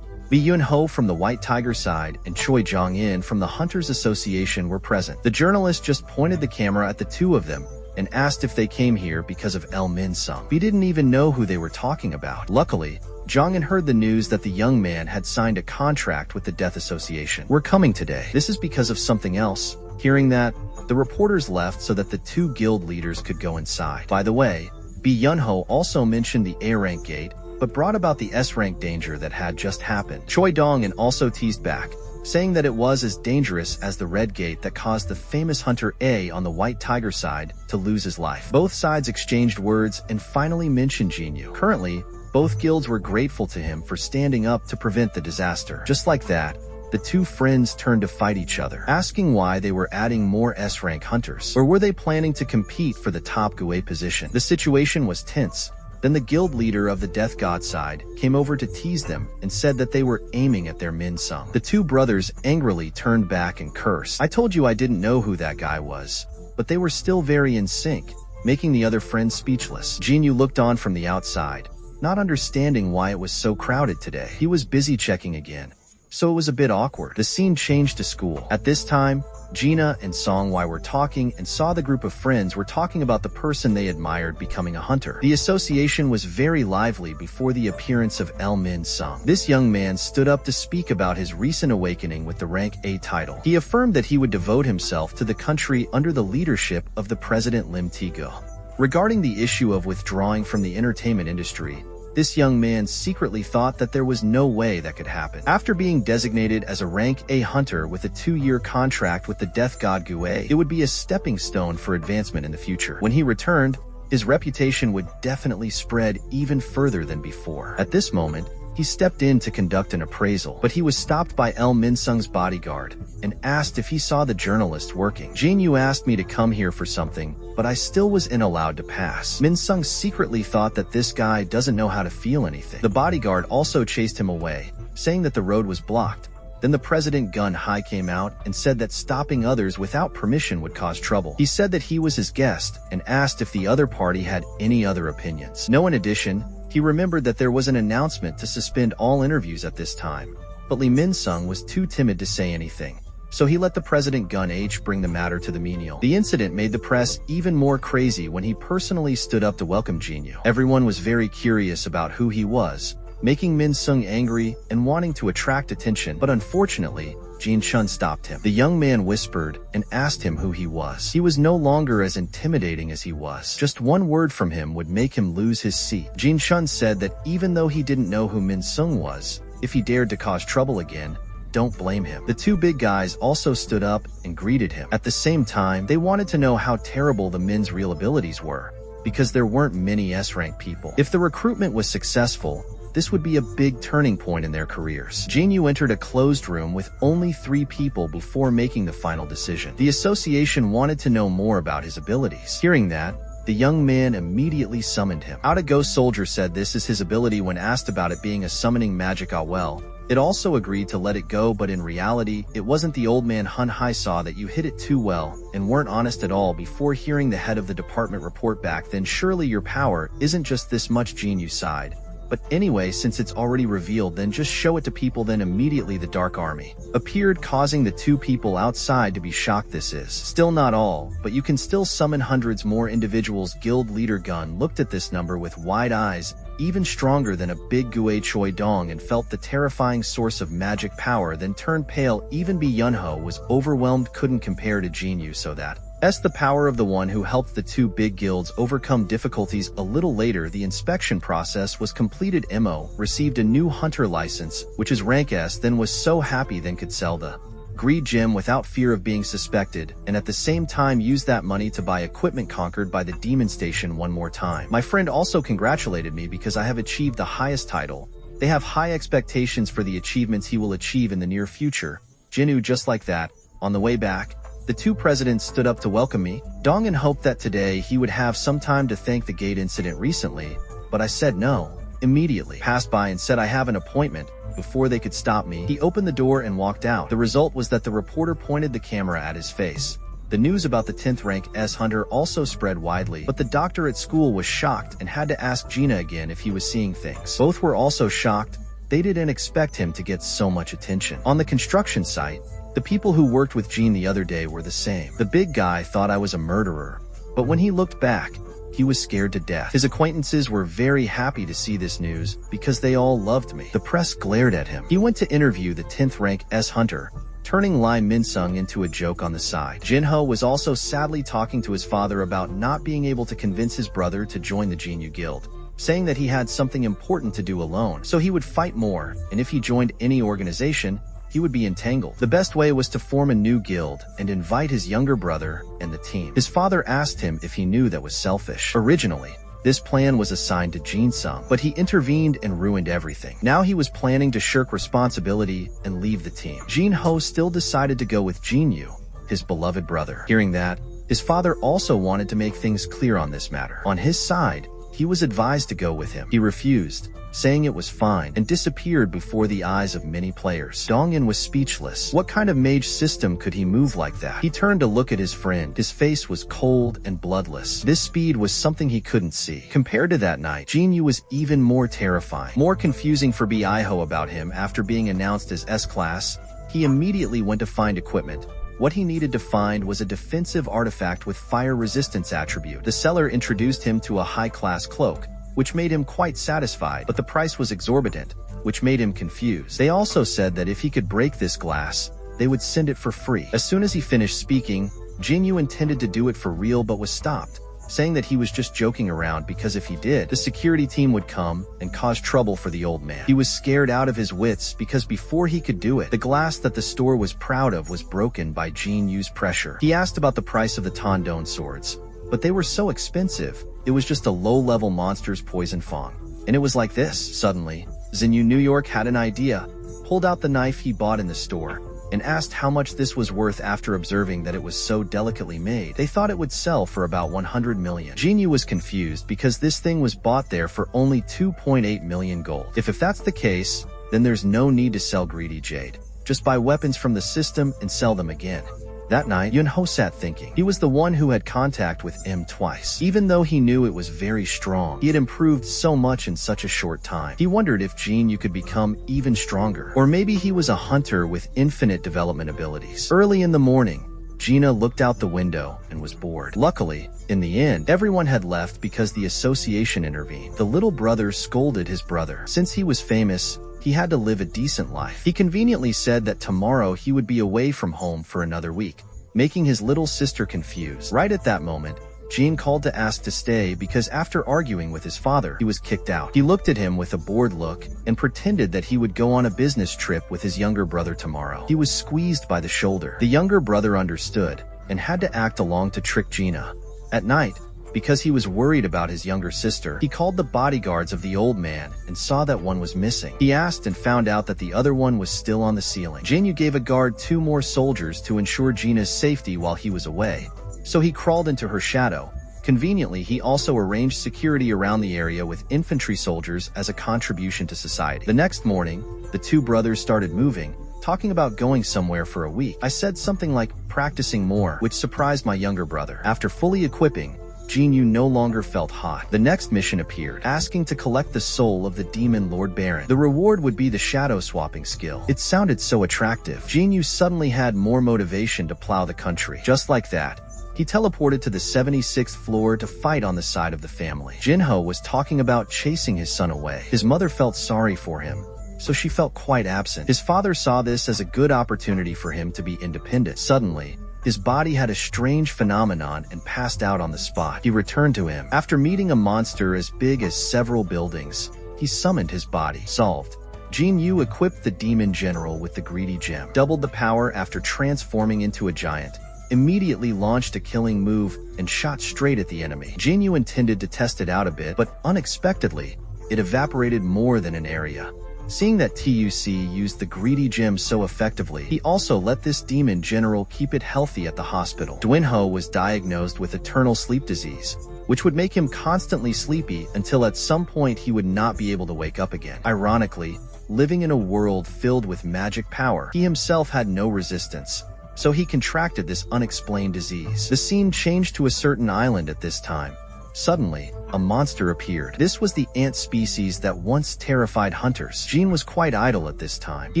Bi Yun-ho from the White Tiger side and Choi Jong-in from the Hunters Association were present. The journalist just pointed the camera at the two of them and asked if they came here because of El Min Sung. Bi didn't even know who they were talking about. Luckily, Jong-in heard the news that the young man had signed a contract with the Death Association. "We're coming today. This is because of something else." Hearing that, the reporters left so that the 2 guild leaders could go inside. By the way, Bi Yun-ho also mentioned the A-rank gate, but brought about the S-rank danger that had just happened. Choi Dong-in also teased back, saying that it was as dangerous as the Red Gate that caused the famous Hunter A on the White Tiger side to lose his life. Both sides exchanged words and finally mentioned Jinyu. Currently, Both guilds were grateful to him for standing up to prevent the disaster. Just like that, the two friends turned to fight each other, asking why they were adding more S-rank hunters, or were they planning to compete for the top Gue position. The situation was tense. Then the guild leader of the Death God side came over to tease them and said that they were aiming at their Min Sung. The two brothers angrily turned back and cursed. I told you I didn't know who that guy was, but they were still very in sync, making the other friends speechless. Jinyu looked on from the outside, not understanding why it was so crowded today. He was busy checking again, so it was a bit awkward. The scene changed to school. At this time, Gina and Songwai were talking and saw the group of friends were talking about the person they admired becoming a hunter. The association was very lively before the appearance of El Min Sung. This young man stood up to speak about his recent awakening with the rank A title. He affirmed that he would devote himself to the country under the leadership of the President Lim Tigo. Regarding the issue of withdrawing from the entertainment industry, this young man secretly thought that there was no way that could happen. After being designated as a rank A hunter with a 2-year contract with the Death God Gue, it would be a stepping stone for advancement in the future. When he returned, his reputation would definitely spread even further than before. At this moment, he stepped in to conduct an appraisal, but he was stopped by El Min Sung's bodyguard and asked if he saw the journalist working. Jinyu asked me to come here for something, but I still wasn't allowed to pass. Min Sung secretly thought that this guy doesn't know how to feel anything. The bodyguard also chased him away, saying that the road was blocked. Then the President Gun Hai came out and said that stopping others without permission would cause trouble. He said that he was his guest and asked if the other party had any other opinions. No, in addition, he remembered that there was an announcement to suspend all interviews at this time, but Lee Min Sung was too timid to say anything, so he let the President Gun H bring the matter to the menial. The incident made the press even more crazy when he personally stood up to welcome Jinyu. Everyone was very curious about who he was, making Min Sung angry and wanting to attract attention, but unfortunately, Jin Chun stopped him. The young man whispered and asked him who he was. He was no longer as intimidating as he was. Just one word from him would make him lose his seat. Jin Chun said that even though he didn't know who Min Sung was, if he dared to cause trouble again, don't blame him. The two big guys also stood up and greeted him. At the same time, they wanted to know how terrible the men's real abilities were, because there weren't many S-rank people. If the recruitment was successful, this would be a big turning point in their careers. Jinyu entered a closed room with only 3 people before making the final decision. The association wanted to know more about his abilities. Hearing that, the young man immediately summoned him. Out a ghost soldier said this is his ability when asked about it being a summoning magic well. It also agreed to let it go, but in reality, it wasn't. The old man Hun Hai saw that you hit it too well and weren't honest at all before hearing the head of the department report back. Then surely your power isn't just this much. Jinyu sighed. But anyway, since it's already revealed, then just show it to people. Then immediately the Dark Army appeared, causing the 2 people outside to be shocked. This is still not all, but you can still summon hundreds more individuals. Guild leader Gun looked at this number with wide eyes, even stronger than a big Gue Choi Dong, and felt the terrifying source of magic power, then turned pale. Even Bi Yunho was overwhelmed, couldn't compare to Jinyu, so that the power of the one who helped the 2 big guilds overcome difficulties. A little later, the inspection process was completed. Mo received a new hunter license, which is rank S, then was so happy then could sell the Greed Gem without fear of being suspected, and at the same time used that money to buy equipment. Conquered by the Demon Station one more time. My friend also congratulated me because I have achieved the highest title. They have high expectations for the achievements he will achieve in the near future. Jinyu, just like that, on the way back, the 2 presidents stood up to welcome me. Dongin hoped that today he would have some time to thank the gate incident recently, but I said no. Immediately passed by and said I have an appointment. Before they could stop me, he opened the door and walked out. The result was that the reporter pointed the camera at his face. The news about the 10th rank S hunter also spread widely, but the doctor at school was shocked and had to ask Gina again if he was seeing things. Both were also shocked. They didn't expect him to get so much attention. On the construction site, the people who worked with Jean the other day were the same. The big guy thought I was a murderer, but when he looked back, he was scared to death. His acquaintances were very happy to see this news because they all loved me. The press glared at him. He went to interview the 10th rank S hunter, turning Lai Min-sung into a joke on the side. Jinho was also sadly talking to his father about not being able to convince his brother to join the Jinyu Guild, saying that he had something important to do alone, so he would fight more, and if he joined any organization, he would be entangled. The best way was to form a new guild and invite his younger brother and the team. His father asked him if he knew that was selfish. Originally, This plan was assigned to Jin Sung, but he intervened and ruined everything. Now he was planning to shirk responsibility and leave the team. Jin Ho still decided to go with Jin Yu, his beloved brother. Hearing that, his father also wanted to make things clear on this matter. On his side, he was advised to go with him. He refused, saying it was fine, and disappeared before the eyes of many players. Dongyin was speechless. What kind of mage system could he move like that? He turned to look at his friend. His face was cold and bloodless. This speed was something he couldn't see. Compared to that night, Jin Yu was even more terrifying. More confusing for Biho about him after being announced as S-Class, he immediately went to find equipment. What he needed to find was a defensive artifact with fire resistance attribute. The seller introduced him to a high-class cloak, which made him quite satisfied, but the price was exorbitant, which made him confused. They also said that if he could break this glass, they would send it for free. As soon as he finished speaking, Jin Yu intended to do it for real but was stopped, saying that he was just joking around because if he did, the security team would come and cause trouble for the old man. He was scared out of his wits because before he could do it, the glass that the store was proud of was broken by Jin Yu's pressure. He asked about the price of the Tondon swords, but they were so expensive, it was just a low-level monster's poison fang. And it was like this. Suddenly, Xinyu New York had an idea, pulled out the knife he bought in the store, and asked how much this was worth after observing that it was so delicately made. They thought it would sell for about 100 million. Jinyu was confused because this thing was bought there for only 2.8 million gold. If that's the case, then there's no need to sell greedy jade. Just buy weapons from the system and sell them again. That night, Yunho sat thinking. He was the one who had contact with M twice. Even though he knew it was very strong, he had improved so much in such a short time. He wondered if Jinyu could become even stronger. Or maybe he was a hunter with infinite development abilities. Early in the morning, Gina looked out the window and was bored. Luckily, in the end, everyone had left because the association intervened. The little brother scolded his brother. Since he was famous, he had to live a decent life. He conveniently said that tomorrow he would be away from home for another week, making his little sister confused. Right at that moment, Jean called to ask to stay because after arguing with his father, he was kicked out. He looked at him with a bored look and pretended that he would go on a business trip with his younger brother tomorrow. He was squeezed by the shoulder. The younger brother understood and had to act along to trick Gina. At night, because he was worried about his younger sister, he called the bodyguards of the old man and saw that one was missing. He asked and found out that the other one was still on the ceiling. Jinyu gave a guard 2 more soldiers to ensure Gina's safety while he was away, so he crawled into her shadow. Conveniently, he also arranged security around the area with infantry soldiers as a contribution to society. The next morning, the 2 brothers started moving, talking about going somewhere for a week. I said something like practicing more, which surprised my younger brother. After fully equipping, Jinyu no longer felt hot. The next mission appeared, asking to collect the soul of the demon Lord Baron. The reward would be the shadow swapping skill. It sounded so attractive. Jinyu suddenly had more motivation to plow the country. Just like that, he teleported to the 76th floor to fight on the side of the family. Jinho was talking about chasing his son away. His mother felt sorry for him, so she felt quite absent. His father saw this as a good opportunity for him to be independent. Suddenly, his body had a strange phenomenon and passed out on the spot. He returned to him. After meeting a monster as big as several buildings, he summoned his body. Solved. Jin Yu equipped the demon general with the greedy gem, doubled the power after transforming into a giant, immediately launched a killing move and shot straight at the enemy. Jin Yu intended to test it out a bit, but unexpectedly, it evaporated more than an area. Seeing that TUC used the greedy gem so effectively, he also let this demon general keep it healthy at the hospital. Dwinho was diagnosed with eternal sleep disease, which would make him constantly sleepy until at some point he would not be able to wake up again. Ironically, living in a world filled with magic power, he himself had no resistance, so he contracted this unexplained disease. The scene changed to a certain island at this time. Suddenly, a monster appeared. This was the ant species that once terrified hunters. Jean was quite idle at this time. He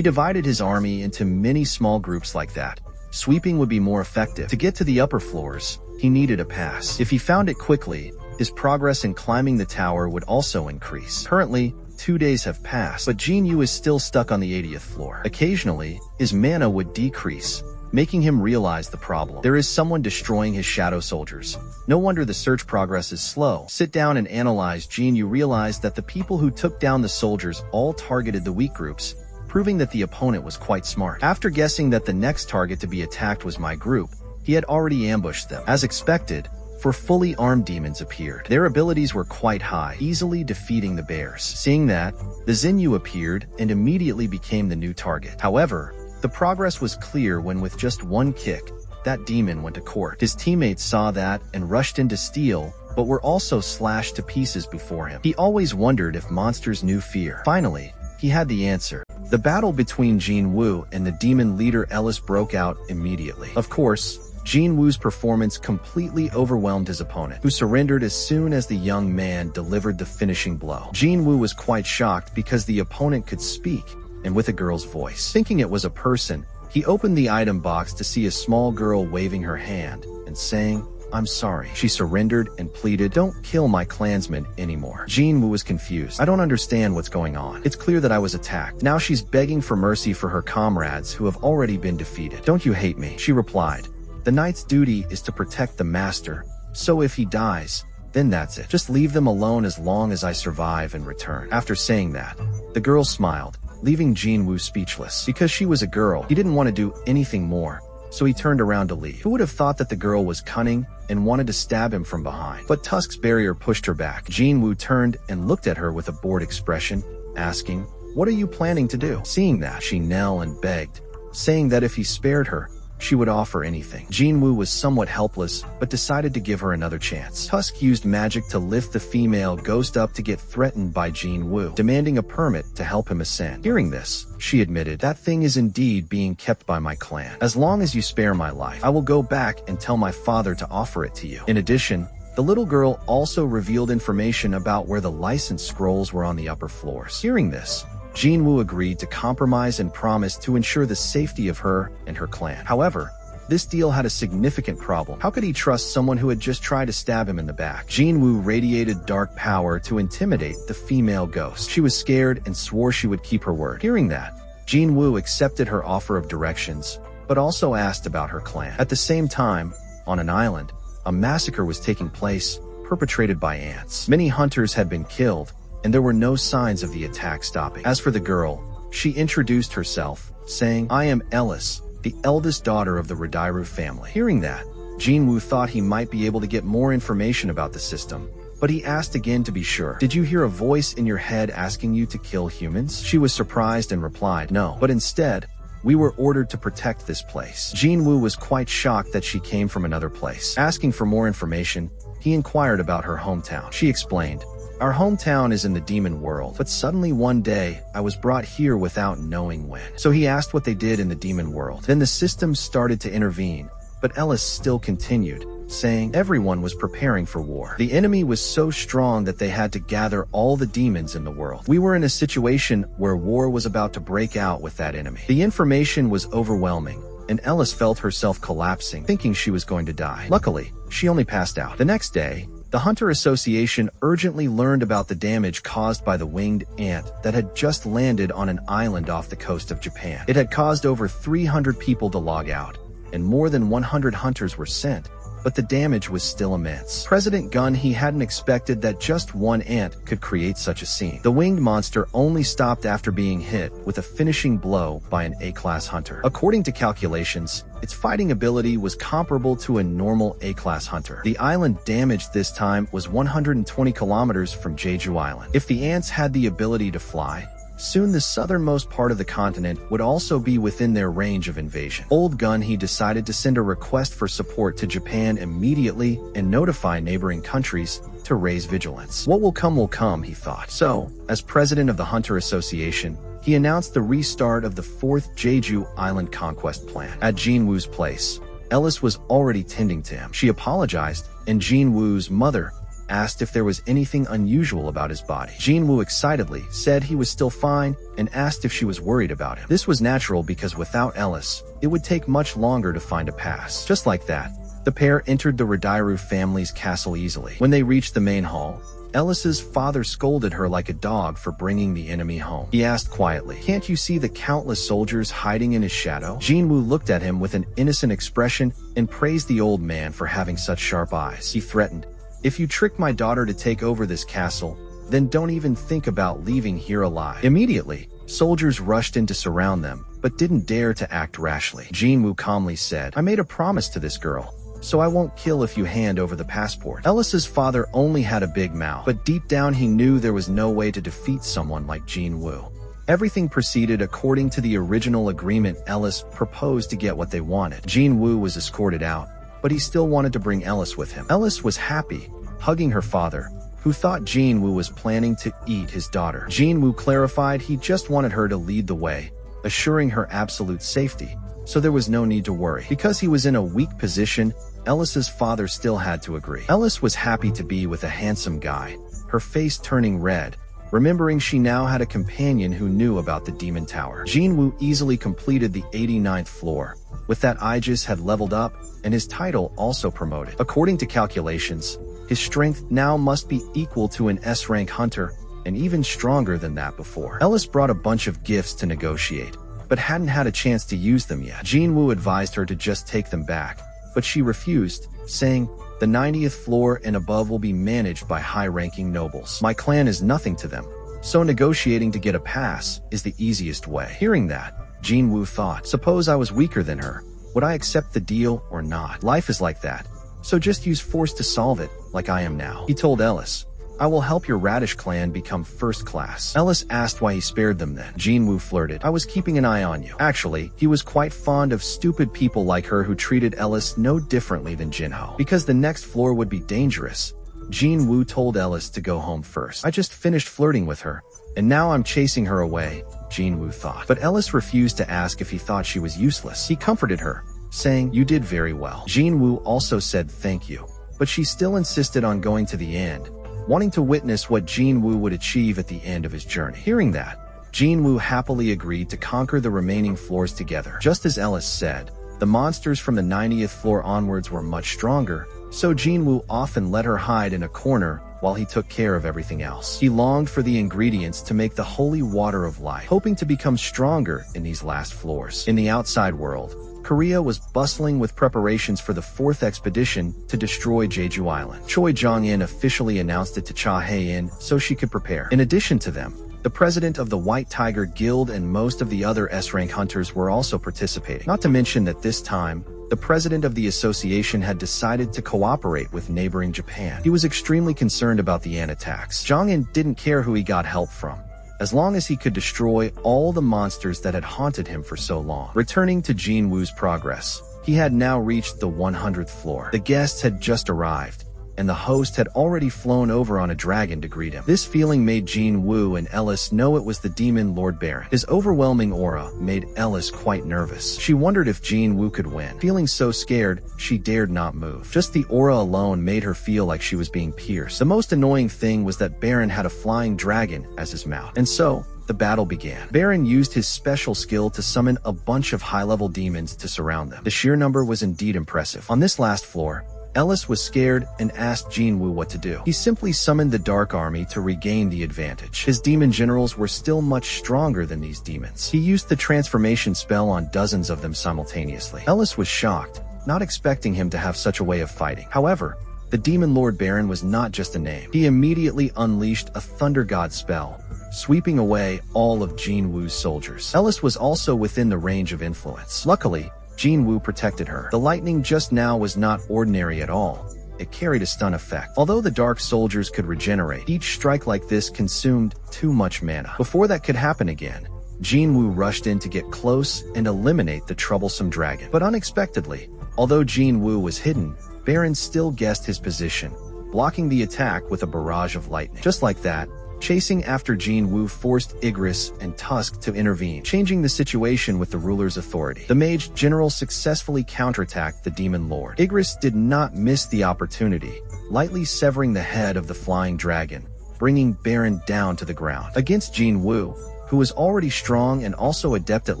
divided his army into many small groups like that. Sweeping would be more effective. To get to the upper floors, he needed a pass. If he found it quickly, his progress in climbing the tower would also increase. Currently, 2 days have passed, but Jin Yu is still stuck on the 80th floor. Occasionally, his mana would decrease, making him realize the problem. There is someone destroying his shadow soldiers. No wonder the search progress is slow. Sit down and analyze. Jin Yu realized that the people who took down the soldiers all targeted the weak groups, proving that the opponent was quite smart. After guessing that the next target to be attacked was my group, he had already ambushed them. As expected, 4 fully armed demons appeared. Their abilities were quite high, easily defeating the bears. Seeing that, the Xinyu appeared and immediately became the new target. However, the progress was clear when with just one kick, that demon went to court. His teammates saw that and rushed in to steal, but were also slashed to pieces before him. He always wondered if monsters knew fear. Finally, he had the answer. The battle between Jin Woo and the demon leader Ellis broke out immediately. Of course, Jin Woo's performance completely overwhelmed his opponent, who surrendered as soon as the young man delivered the finishing blow. Jin Woo was quite shocked because the opponent could speak, and with a girl's voice. Thinking it was a person, he opened the item box to see a small girl waving her hand and saying, "I'm sorry." She surrendered and pleaded, "Don't kill my clansmen anymore." Jin Woo was confused. "I don't understand what's going on. It's clear that I was attacked." Now she's begging for mercy for her comrades who have already been defeated. "Don't you hate me?" She replied. "The knight's duty is to protect the master, so if he dies, then that's it. Just leave them alone as long as I survive and return." After saying that, the girl smiled, leaving Jin Woo speechless. Because she was a girl, he didn't want to do anything more, so he turned around to leave. Who would have thought that the girl was cunning and wanted to stab him from behind? But Tusk's barrier pushed her back. Jin Woo turned and looked at her with a bored expression, asking, "What are you planning to do?" Seeing that, she knelt and begged, saying that if he spared her, she would offer anything. Jin Woo was somewhat helpless, but decided to give her another chance. Tusk used magic to lift the female ghost up to get threatened by Jin Woo, demanding a permit to help him ascend. Hearing this, she admitted, "That thing is indeed being kept by my clan. As long as you spare my life, I will go back and tell my father to offer it to you." In addition, the little girl also revealed information about where the license scrolls were on the upper floors. Hearing this, Jin Woo agreed to compromise and promised to ensure the safety of her and her clan. However, this deal had a significant problem. How could he trust someone who had just tried to stab him in the back? Jin Woo radiated dark power to intimidate the female ghost. She was scared and swore she would keep her word. Hearing that, Jin Woo accepted her offer of directions, but also asked about her clan. At the same time, on an island, a massacre was taking place, perpetrated by ants. Many hunters had been killed, and there were no signs of the attack stopping. As for the girl, she introduced herself, saying, "I am Ellis, the eldest daughter of the Radairu family." Hearing that, Jin Woo thought he might be able to get more information about the system, but he asked again to be sure. "Did you hear a voice in your head asking you to kill humans?" She was surprised and replied, "No, but instead, we were ordered to protect this place." Jin Woo was quite shocked that she came from another place. Asking for more information, he inquired about her hometown. She explained, "Our hometown is in the demon world, but suddenly one day, I was brought here without knowing when." So he asked what they did in the demon world. Then the system started to intervene, but Ellis still continued, saying everyone was preparing for war. The enemy was so strong that they had to gather all the demons in the world. We were in a situation where war was about to break out with that enemy. The information was overwhelming, and Ellis felt herself collapsing, thinking she was going to die. Luckily, she only passed out. The next day, the Hunter Association urgently learned about the damage caused by the winged ant that had just landed on an island off the coast of Japan. It had caused over 300 people to log out, and more than 100 hunters were sent, but the damage was still immense. President Gun he hadn't expected that just one ant could create such a scene. The winged monster only stopped after being hit with a finishing blow by an A-class hunter. According to calculations, its fighting ability was comparable to a normal A-class hunter. The island damaged this time was 120 kilometers from Jeju Island. If the ants had the ability to fly, soon the southernmost part of the continent would also be within their range of invasion. Old Gun he decided to send a request for support to Japan immediately and notify neighboring countries to raise vigilance. What will come, he thought. So, as president of the Hunter Association, he announced the restart of the 4th Jeju Island Conquest Plan. At Jin Woo's place, Ellis was already tending to him. She apologized, and Jin Woo's mother asked if there was anything unusual about his body. Jin Woo excitedly said he was still fine and asked if she was worried about him. This was natural because without Ellis, it would take much longer to find a pass. Just like that, the pair entered the Radairu family's castle easily. When they reached the main hall, Ellis's father scolded her like a dog for bringing the enemy home. He asked quietly, "Can't you see the countless soldiers hiding in his shadow?" Jin Woo looked at him with an innocent expression and praised the old man for having such sharp eyes. He threatened, "If you trick my daughter to take over this castle, then don't even think about leaving here alive." Immediately, soldiers rushed in to surround them, but didn't dare to act rashly. Jin Woo calmly said, "I made a promise to this girl. so I won't kill if you hand over the passport. Ellis's father only had a big mouth, but deep down he knew there was no way to defeat someone like Jin Woo. Everything proceeded according to the original agreement. Ellis proposed to get what they wanted. Jin Woo was escorted out, but he still wanted to bring Ellis with him. Ellis was happy, hugging her father, who thought Jin Woo was planning to eat his daughter. Jin Woo clarified he just wanted her to lead the way, assuring her absolute safety, so there was no need to worry. Because he was in a weak position, Ellis's father still had to agree. Ellis was happy to be with a handsome guy, her face turning red, remembering she now had a companion who knew about the Demon Tower. Jin Woo easily completed the 89th floor. With that, Aegis had leveled up, and his title also promoted. According to calculations, his strength now must be equal to an S-rank hunter, and even stronger than that before. Ellis brought a bunch of gifts to negotiate, but hadn't had a chance to use them yet. Jin Woo advised her to just take them back, but she refused, saying, "The 90th floor and above will be managed by high-ranking nobles. My clan is nothing to them, so negotiating to get a pass is the easiest way." Hearing that, Jin Woo thought, suppose I was weaker than her, would I accept the deal or not? Life is like that, so just use force to solve it, like I am now. He told Ellis, "I will help your Radish clan become first class." Ellis asked why he spared them then. Jin Woo flirted, "I was keeping an eye on you." Actually, he was quite fond of stupid people like her who treated Ellis no differently than Jinho. Because the next floor would be dangerous, Jin Woo told Ellis to go home first. "I just finished flirting with her, and now I'm chasing her away," Jin Woo thought. But Ellis refused to ask if he thought she was useless. He comforted her, saying, "You did very well." Jin Woo also said thank you, but she still insisted on going to the end, wanting to witness what Jin Woo would achieve at the end of his journey. Hearing that, Jin Woo happily agreed to conquer the remaining floors together. Just as Ellis said, the monsters from the 90th floor onwards were much stronger, so Jin Woo often let her hide in a corner while he took care of everything else. He longed for the ingredients to make the holy water of life, hoping to become stronger in these last floors. In the outside world, Korea was bustling with preparations for the 4th expedition to destroy Jeju Island. Choi Jong-in officially announced it to Cha Hae-in so she could prepare. In addition to them, the president of the White Tiger Guild and most of the other S-rank hunters were also participating. Not to mention that this time, the president of the association had decided to cooperate with neighboring Japan. He was extremely concerned about the Ant attacks. Jong-in didn't care who he got help from, as long as he could destroy all the monsters that had haunted him for so long. Returning to Jin Woo's progress, he had now reached the 100th floor. The guests had just arrived, and the host had already flown over on a dragon to greet him. This feeling made Jin Woo and Ellis know it was the demon Lord Baron. His overwhelming aura made Ellis quite nervous. She wondered if Jin Woo could win. Feeling so scared, she dared not move. Just the aura alone made her feel like she was being pierced. The most annoying thing was that Baron had a flying dragon as his mount. And so, the battle began. Baron used his special skill to summon a bunch of high-level demons to surround them. The sheer number was indeed impressive. On this last floor, Ellis was scared and asked Jin Woo what to do. He simply summoned the Dark Army to regain the advantage. His demon generals were still much stronger than these demons. He used the transformation spell on dozens of them simultaneously. Ellis was shocked, not expecting him to have such a way of fighting. However, the demon Lord Baron was not just a name. He immediately unleashed a Thunder God spell, sweeping away all of Jin Woo's soldiers. Ellis was also within the range of influence. Luckily, Jin Woo protected her. The lightning just now was not ordinary at all. It carried a stun effect. Although the dark soldiers could regenerate, each strike like this consumed too much mana. Before that could happen again, Jin Woo rushed in to get close and eliminate the troublesome dragon. But unexpectedly, although Jin Woo was hidden, Baron still guessed his position, blocking the attack with a barrage of lightning. Just like that, chasing after Jin Woo forced Igris and Tusk to intervene, changing the situation with the ruler's authority. The mage general successfully counterattacked the demon lord. Igris did not miss the opportunity, lightly severing the head of the flying dragon, bringing Baron down to the ground. Against Jin Woo, who was already strong and also adept at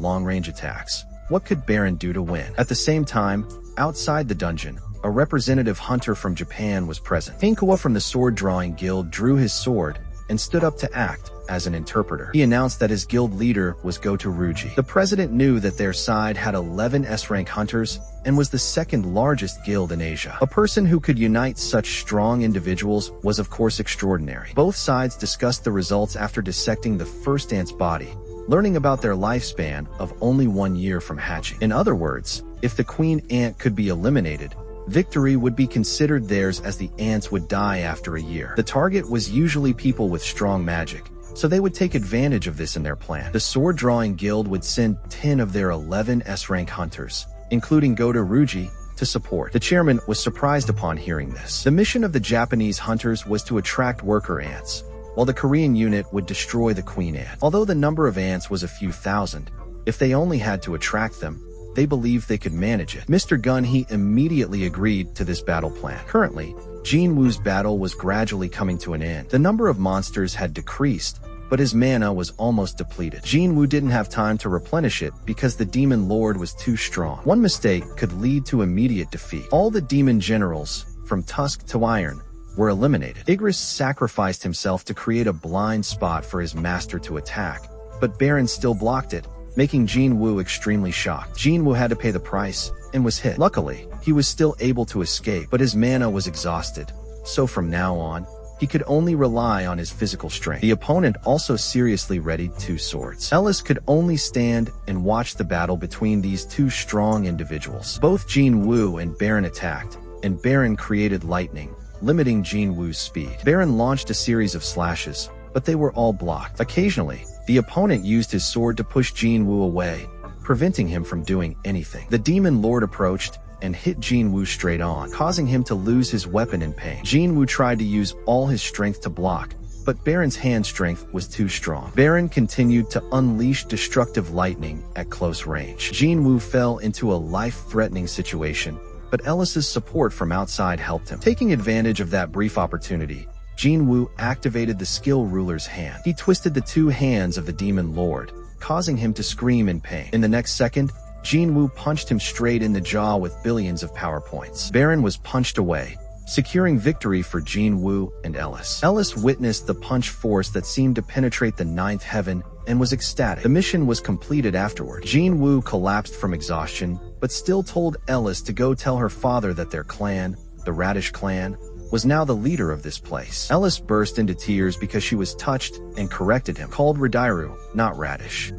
long-range attacks, what could Baron do to win? At the same time, outside the dungeon, a representative hunter from Japan was present. Hinkawa from the sword-drawing guild drew his sword and stood up to act as an interpreter. He announced that his guild leader was Goto Ruji. The president knew that their side had 11 S-rank hunters and was the second largest guild in Asia. A person who could unite such strong individuals was of course extraordinary. Both sides discussed the results after dissecting the first ant's body, learning about their lifespan of only 1 year from hatching. In other words, if the queen ant could be eliminated, victory would be considered theirs as the ants would die after a year. The target was usually people with strong magic, so they would take advantage of this in their plan. The sword-drawing guild would send 10 of their 11 S-rank hunters, including Goda Ruji, to support. The chairman was surprised upon hearing this. The mission of the Japanese hunters was to attract worker ants, while the Korean unit would destroy the queen ant. Although the number of ants was a few thousand, if they only had to attract them, they believed they could manage it. Mr. Gun He immediately agreed to this battle plan. Currently, Jin Woo's battle was gradually coming to an end. The number of monsters had decreased, but his mana was almost depleted. Jin Woo didn't have time to replenish it because the Demon Lord was too strong. One mistake could lead to immediate defeat. All the demon generals, from Tusk to Iron, were eliminated. Igris sacrificed himself to create a blind spot for his master to attack, but Baron still blocked it, making Jin Woo extremely shocked. Jin Woo had to pay the price and was hit. Luckily, he was still able to escape, but his mana was exhausted, so from now on, he could only rely on his physical strength. The opponent also seriously readied 2 swords. Ellis could only stand and watch the battle between these 2 strong individuals. Both Jin Woo and Baron attacked, and Baron created lightning, limiting Jin Woo's speed. Baron launched a series of slashes, but they were all blocked. Occasionally, the opponent used his sword to push Jin Woo away, preventing him from doing anything. The Demon Lord approached and hit Jin Woo straight on, causing him to lose his weapon in pain. Jin Woo tried to use all his strength to block, but Baron's hand strength was too strong. Baron continued to unleash destructive lightning at close range. Jin Woo fell into a life-threatening situation, but Ellis's support from outside helped him. Taking advantage of that brief opportunity, Jin Woo activated the skill ruler's hand. He twisted the 2 hands of the Demon Lord, causing him to scream in pain. In the next second, Jin Woo punched him straight in the jaw with billions of power points. Baron was punched away, securing victory for Jin Woo and Ellis. Ellis witnessed the punch force that seemed to penetrate the 9th heaven and was ecstatic. The mission was completed afterward. Jin Woo collapsed from exhaustion, but still told Ellis to go tell her father that their clan, the Radish clan, was now the leader of this place. Ellis burst into tears because she was touched and corrected him, called Radiru, not Radish.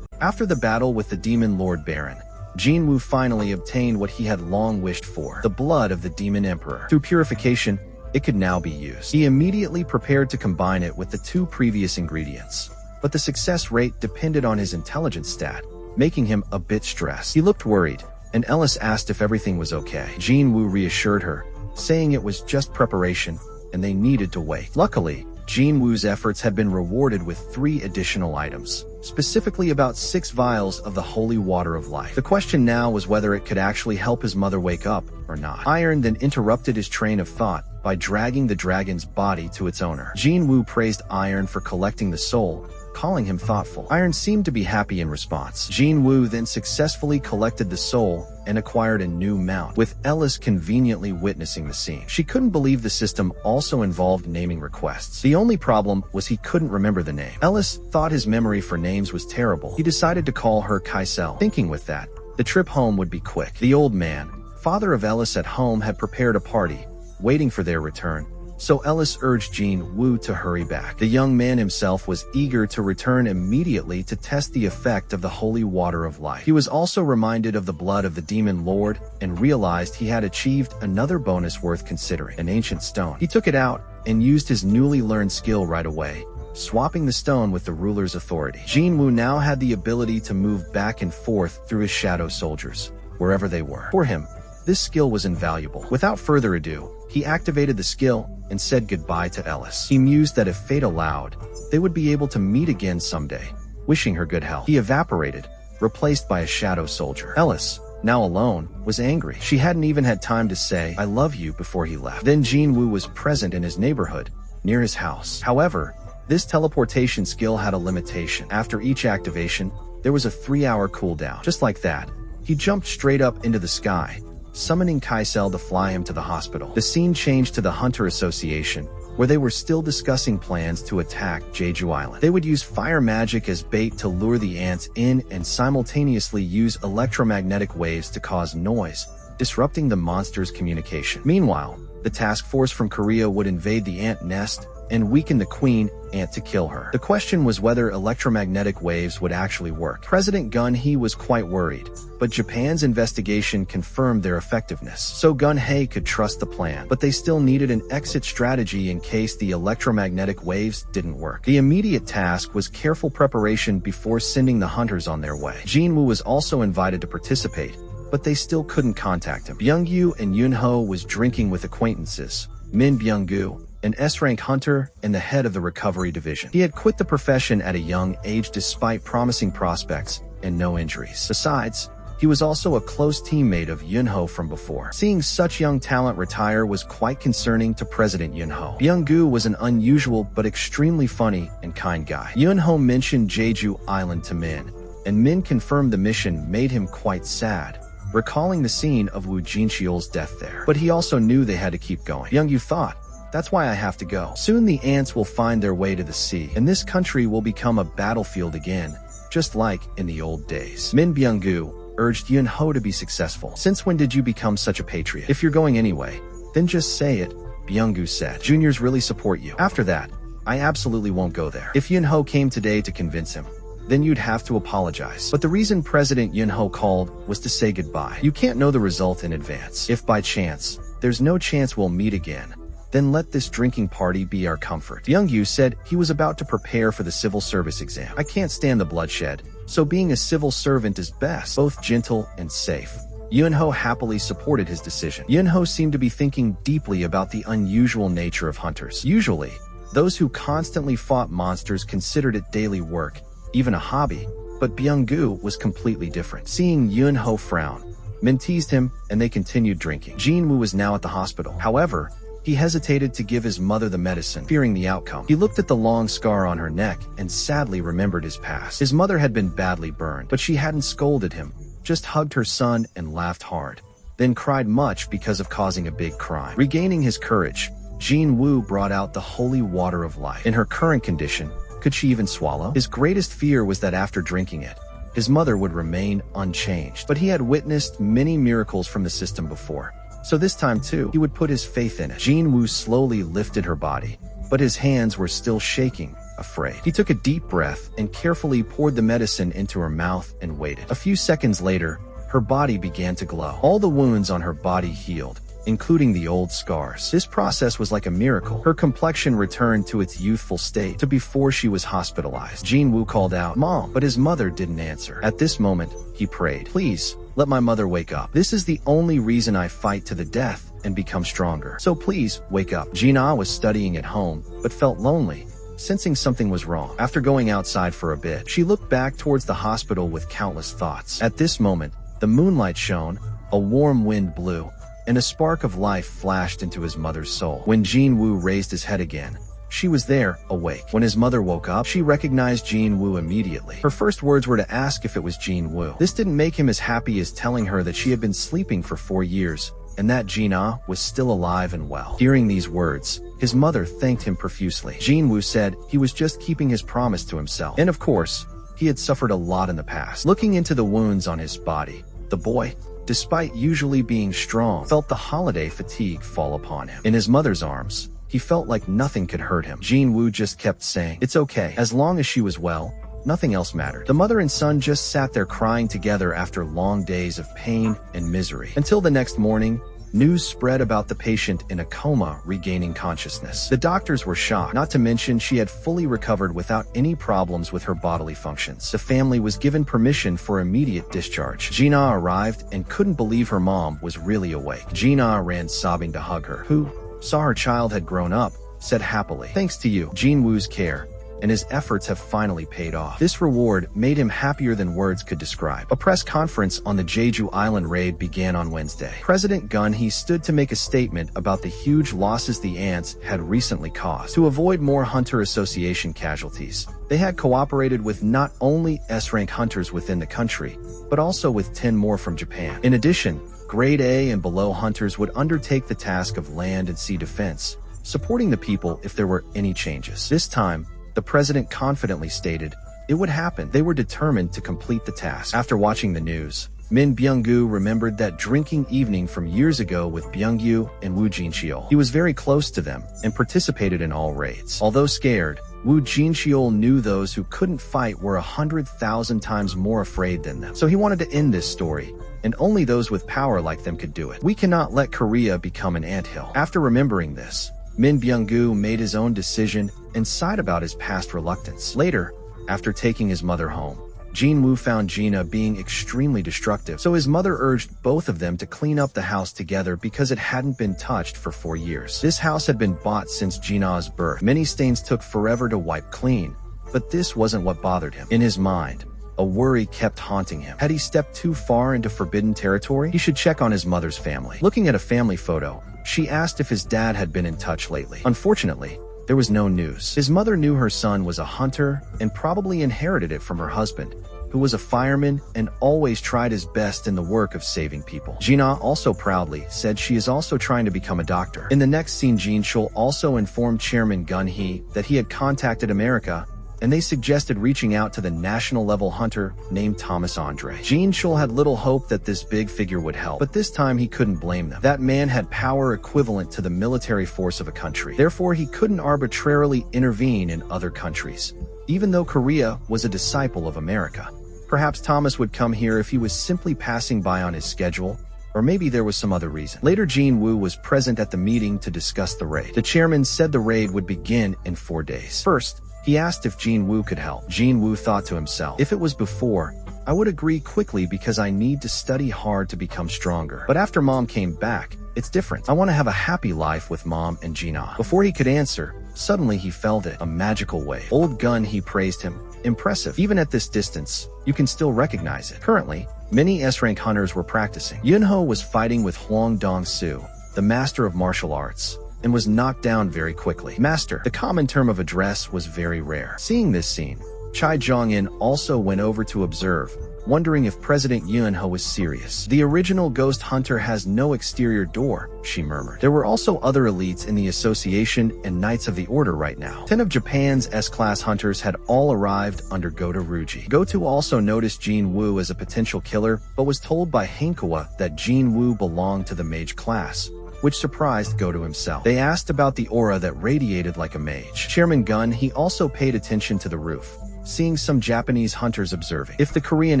After the battle with the Demon Lord Baron, Jin Woo finally obtained what he had long wished for, the blood of the Demon Emperor. Through purification, it could now be used. He immediately prepared to combine it with the 2 previous ingredients, but the success rate depended on his intelligence stat, making him a bit stressed. He looked worried, and Ellis asked if everything was okay. Jin Woo reassured her, saying it was just preparation, and they needed to wait. Luckily, Jin Woo's efforts had been rewarded with 3 additional items, specifically about 6 vials of the holy water of life. The question now was whether it could actually help his mother wake up or not. Iron then interrupted his train of thought by dragging the dragon's body to its owner. Jin Woo praised Iron for collecting the soul, calling him thoughtful. Iron seemed to be happy in response. Jin Woo then successfully collected the soul and acquired a new mount, with Ellis conveniently witnessing the scene. She couldn't believe the system also involved naming requests. The only problem was he couldn't remember the name. Ellis thought his memory for names was terrible. He decided to call her Kaisel, thinking with that, the trip home would be quick. The old man, father of Ellis at home, had prepared a party, waiting for their return, so Ellis urged Jin Woo to hurry back. The young man himself was eager to return immediately to test the effect of the holy water of life. He was also reminded of the blood of the Demon Lord and realized he had achieved another bonus worth considering, an ancient stone. He took it out and used his newly learned skill right away, swapping the stone with the ruler's authority. Jin Woo now had the ability to move back and forth through his shadow soldiers, wherever they were. For him, this skill was invaluable. Without further ado, he activated the skill and said goodbye to Ellis. He mused that if fate allowed, they would be able to meet again someday, wishing her good health. He evaporated, replaced by a shadow soldier. Ellis, now alone, was angry. She hadn't even had time to say, "I love you," before he left. Then Jin Woo was present in his neighborhood, near his house. However, this teleportation skill had a limitation. After each activation, there was a 3-hour cooldown. Just like that, he jumped straight up into the sky, summoning Kaisel to fly him to the hospital. The scene changed to the Hunter Association, where they were still discussing plans to attack Jeju Island. They would use fire magic as bait to lure the ants in and simultaneously use electromagnetic waves to cause noise, disrupting the monster's communication. Meanwhile, the task force from Korea would invade the ant nest, and weaken the queen ant to kill her. The question was whether electromagnetic waves would actually work. President Gun-hee was quite worried, but Japan's investigation confirmed their effectiveness, so Gun-hee could trust the plan. But they still needed an exit strategy in case the electromagnetic waves didn't work. The immediate task was careful preparation before sending the hunters on their way. Jin-woo was also invited to participate, but they still couldn't contact him. Byung-gu and Yun-ho was drinking with acquaintances, Min Byung-gu, an S-rank hunter and the head of the recovery division. He had quit the profession at a young age despite promising prospects and no injuries. Besides, he was also a close teammate of Yun-ho from before. Seeing such young talent retire was quite concerning to President Yun-ho. Byung-gu was an unusual but extremely funny and kind guy. Yun-ho mentioned Jeju Island to Min, and Min confirmed the mission made him quite sad, recalling the scene of Woo Jin-cheol's death there. But he also knew they had to keep going. Byung-gu thought, "That's why I have to go. Soon the ants will find their way to the sea, and this country will become a battlefield again, just like in the old days." Min Byung-gu urged Yun-ho to be successful. "Since when did you become such a patriot? If you're going anyway, then just say it," Byung-gu said. "Juniors really support you. After that, I absolutely won't go there." If Yun-ho came today to convince him, then you'd have to apologize. But the reason President Yun-ho called was to say goodbye. You can't know the result in advance. If by chance, there's no chance we'll meet again, then let this drinking party be our comfort. Byung-gu said he was about to prepare for the civil service exam. "I can't stand the bloodshed, so being a civil servant is best, both gentle and safe." Yun-ho happily supported his decision. Yun-ho seemed to be thinking deeply about the unusual nature of hunters. Usually, those who constantly fought monsters considered it daily work, even a hobby, but Byung-gu was completely different. Seeing Yun-ho frown, Min teased him, and they continued drinking. Jin-woo was now at the hospital. However, he hesitated to give his mother the medicine, fearing the outcome. He looked at the long scar on her neck and sadly remembered his past. His mother had been badly burned, but she hadn't scolded him, just hugged her son and laughed hard, then cried much because of causing a big crime. Regaining his courage, Jin-woo brought out the holy water of life. In her current condition, could she even swallow? His greatest fear was that after drinking it, his mother would remain unchanged. But he had witnessed many miracles from the system before, so this time too, he would put his faith in it. Jin-woo slowly lifted her body, but his hands were still shaking, afraid. He took a deep breath and carefully poured the medicine into her mouth and waited. A few seconds later, her body began to glow. All the wounds on her body healed, including the old scars. This process was like a miracle. Her complexion returned to its youthful state to before she was hospitalized. Jin-woo called out, "Mom," but his mother didn't answer. At this moment, he prayed, "Please, let my mother wake up. This is the only reason I fight to the death and become stronger. So please, wake up." Jin-ah was studying at home, but felt lonely, sensing something was wrong. After going outside for a bit, she looked back towards the hospital with countless thoughts. At this moment, the moonlight shone, a warm wind blew, and a spark of life flashed into his mother's soul. When Jin-woo raised his head again, she was there, awake. When his mother woke up, she recognized Jin-woo immediately. Her first words were to ask if it was Jin-woo. This didn't make him as happy as telling her that she had been sleeping for 4 years, and that Jin-ah was still alive and well. Hearing these words, his mother thanked him profusely. Jin-woo said he was just keeping his promise to himself. And of course, he had suffered a lot in the past. Looking into the wounds on his body, the boy, despite usually being strong, felt the holiday fatigue fall upon him. In his mother's arms, he felt like nothing could hurt him. Jin-woo just kept saying, "It's okay. As long as she was well, nothing else mattered." The mother and son just sat there crying together after long days of pain and misery. Until the next morning, news spread about the patient in a coma regaining consciousness. The doctors were shocked, not to mention she had fully recovered without any problems with her bodily functions. The family was given permission for immediate discharge. Jin-ah arrived and couldn't believe her mom was really awake. Jin-ah ran sobbing to hug her, who saw her child had grown up, said happily, "Thanks to you, Jin-woo's care, and his efforts have finally paid off." This reward made him happier than words could describe. A press conference on the Jeju Island raid began on Wednesday. President Gun-hee stood to make a statement about the huge losses the ants had recently caused. To avoid more Hunter Association casualties, they had cooperated with not only S-rank hunters within the country, but also with 10 more from Japan. In addition, Grade A and below hunters would undertake the task of land and sea defense, supporting the people if there were any changes. This time, the president confidently stated, it would happen. They were determined to complete the task. After watching the news, Min Byung-gu remembered that drinking evening from years ago with Byung-yu and Woo Jin-cheol. He was very close to them and participated in all raids. Although scared, Woo Jin-cheol knew those who couldn't fight were 100,000 times more afraid than them. So he wanted to end this story, and only those with power like them could do it. We cannot let Korea become an anthill. After remembering this, Min Byung-gu made his own decision and sighed about his past reluctance. Later, after taking his mother home, Jin-woo found Gina being extremely destructive, so his mother urged both of them to clean up the house together because it hadn't been touched for 4 years. This house had been bought since Gina's birth. Many stains took forever to wipe clean, but this wasn't what bothered him. In his mind, a worry kept haunting him. Had he stepped too far into forbidden territory? He should check on his mother's family. Looking at a family photo, she asked if his dad had been in touch lately. Unfortunately, there was no news. His mother knew her son was a hunter and probably inherited it from her husband, who was a fireman and always tried his best in the work of saving people. Gina also proudly said she is also trying to become a doctor. In the next scene, Jin-cheol also informed Chairman Gun-hee that he had contacted America, and they suggested reaching out to the national-level hunter named Thomas Andre. Jin-cheol had little hope that this big figure would help, but this time he couldn't blame them. That man had power equivalent to the military force of a country. Therefore, he couldn't arbitrarily intervene in other countries, even though Korea was a disciple of America. Perhaps Thomas would come here if he was simply passing by on his schedule, or maybe there was some other reason. Later, Jin-woo was present at the meeting to discuss the raid. The chairman said the raid would begin in 4 days. First, he asked if Jin-woo could help. Jin-woo thought to himself, if it was before, I would agree quickly because I need to study hard to become stronger. But after mom came back, it's different. I want to have a happy life with mom and Gina. Before he could answer, suddenly he felt it, a magical wave. Old Gun-hee praised him. Impressive. Even at this distance, you can still recognize it. Currently, many S-rank hunters were practicing. Yunho was fighting with Hwang Dong-soo, the master of martial arts, and was knocked down very quickly. Master, the common term of address, was very rare. Seeing this scene, Chai Jong-in also went over to observe, wondering if President Yunho was serious. The original ghost hunter has no exterior door, she murmured. There were also other elites in the association and Knights of the Order right now. 10 of Japan's S-class hunters had all arrived under Goto Ruji. Goto also noticed Jin-woo as a potential killer, but was told by Hankawa that Jin-woo belonged to the mage class, which surprised Goto himself. They asked about the aura that radiated like a mage. Chairman Gun, he also paid attention to the roof, seeing some Japanese hunters observing. If the Korean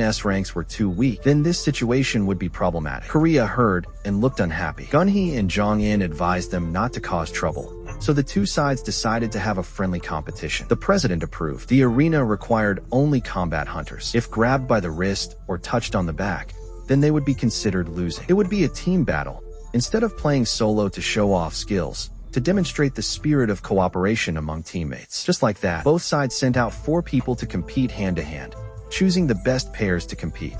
S ranks were too weak, then this situation would be problematic. Korea heard and looked unhappy. Gun-hee and Jong-in advised them not to cause trouble, so the two sides decided to have a friendly competition. The president approved. The arena required only combat hunters. If grabbed by the wrist or touched on the back, then they would be considered losing. It would be a team battle, instead of playing solo to show off skills, to demonstrate the spirit of cooperation among teammates. Just like that, both sides sent out 4 people to compete hand-to-hand, choosing the best pairs to compete.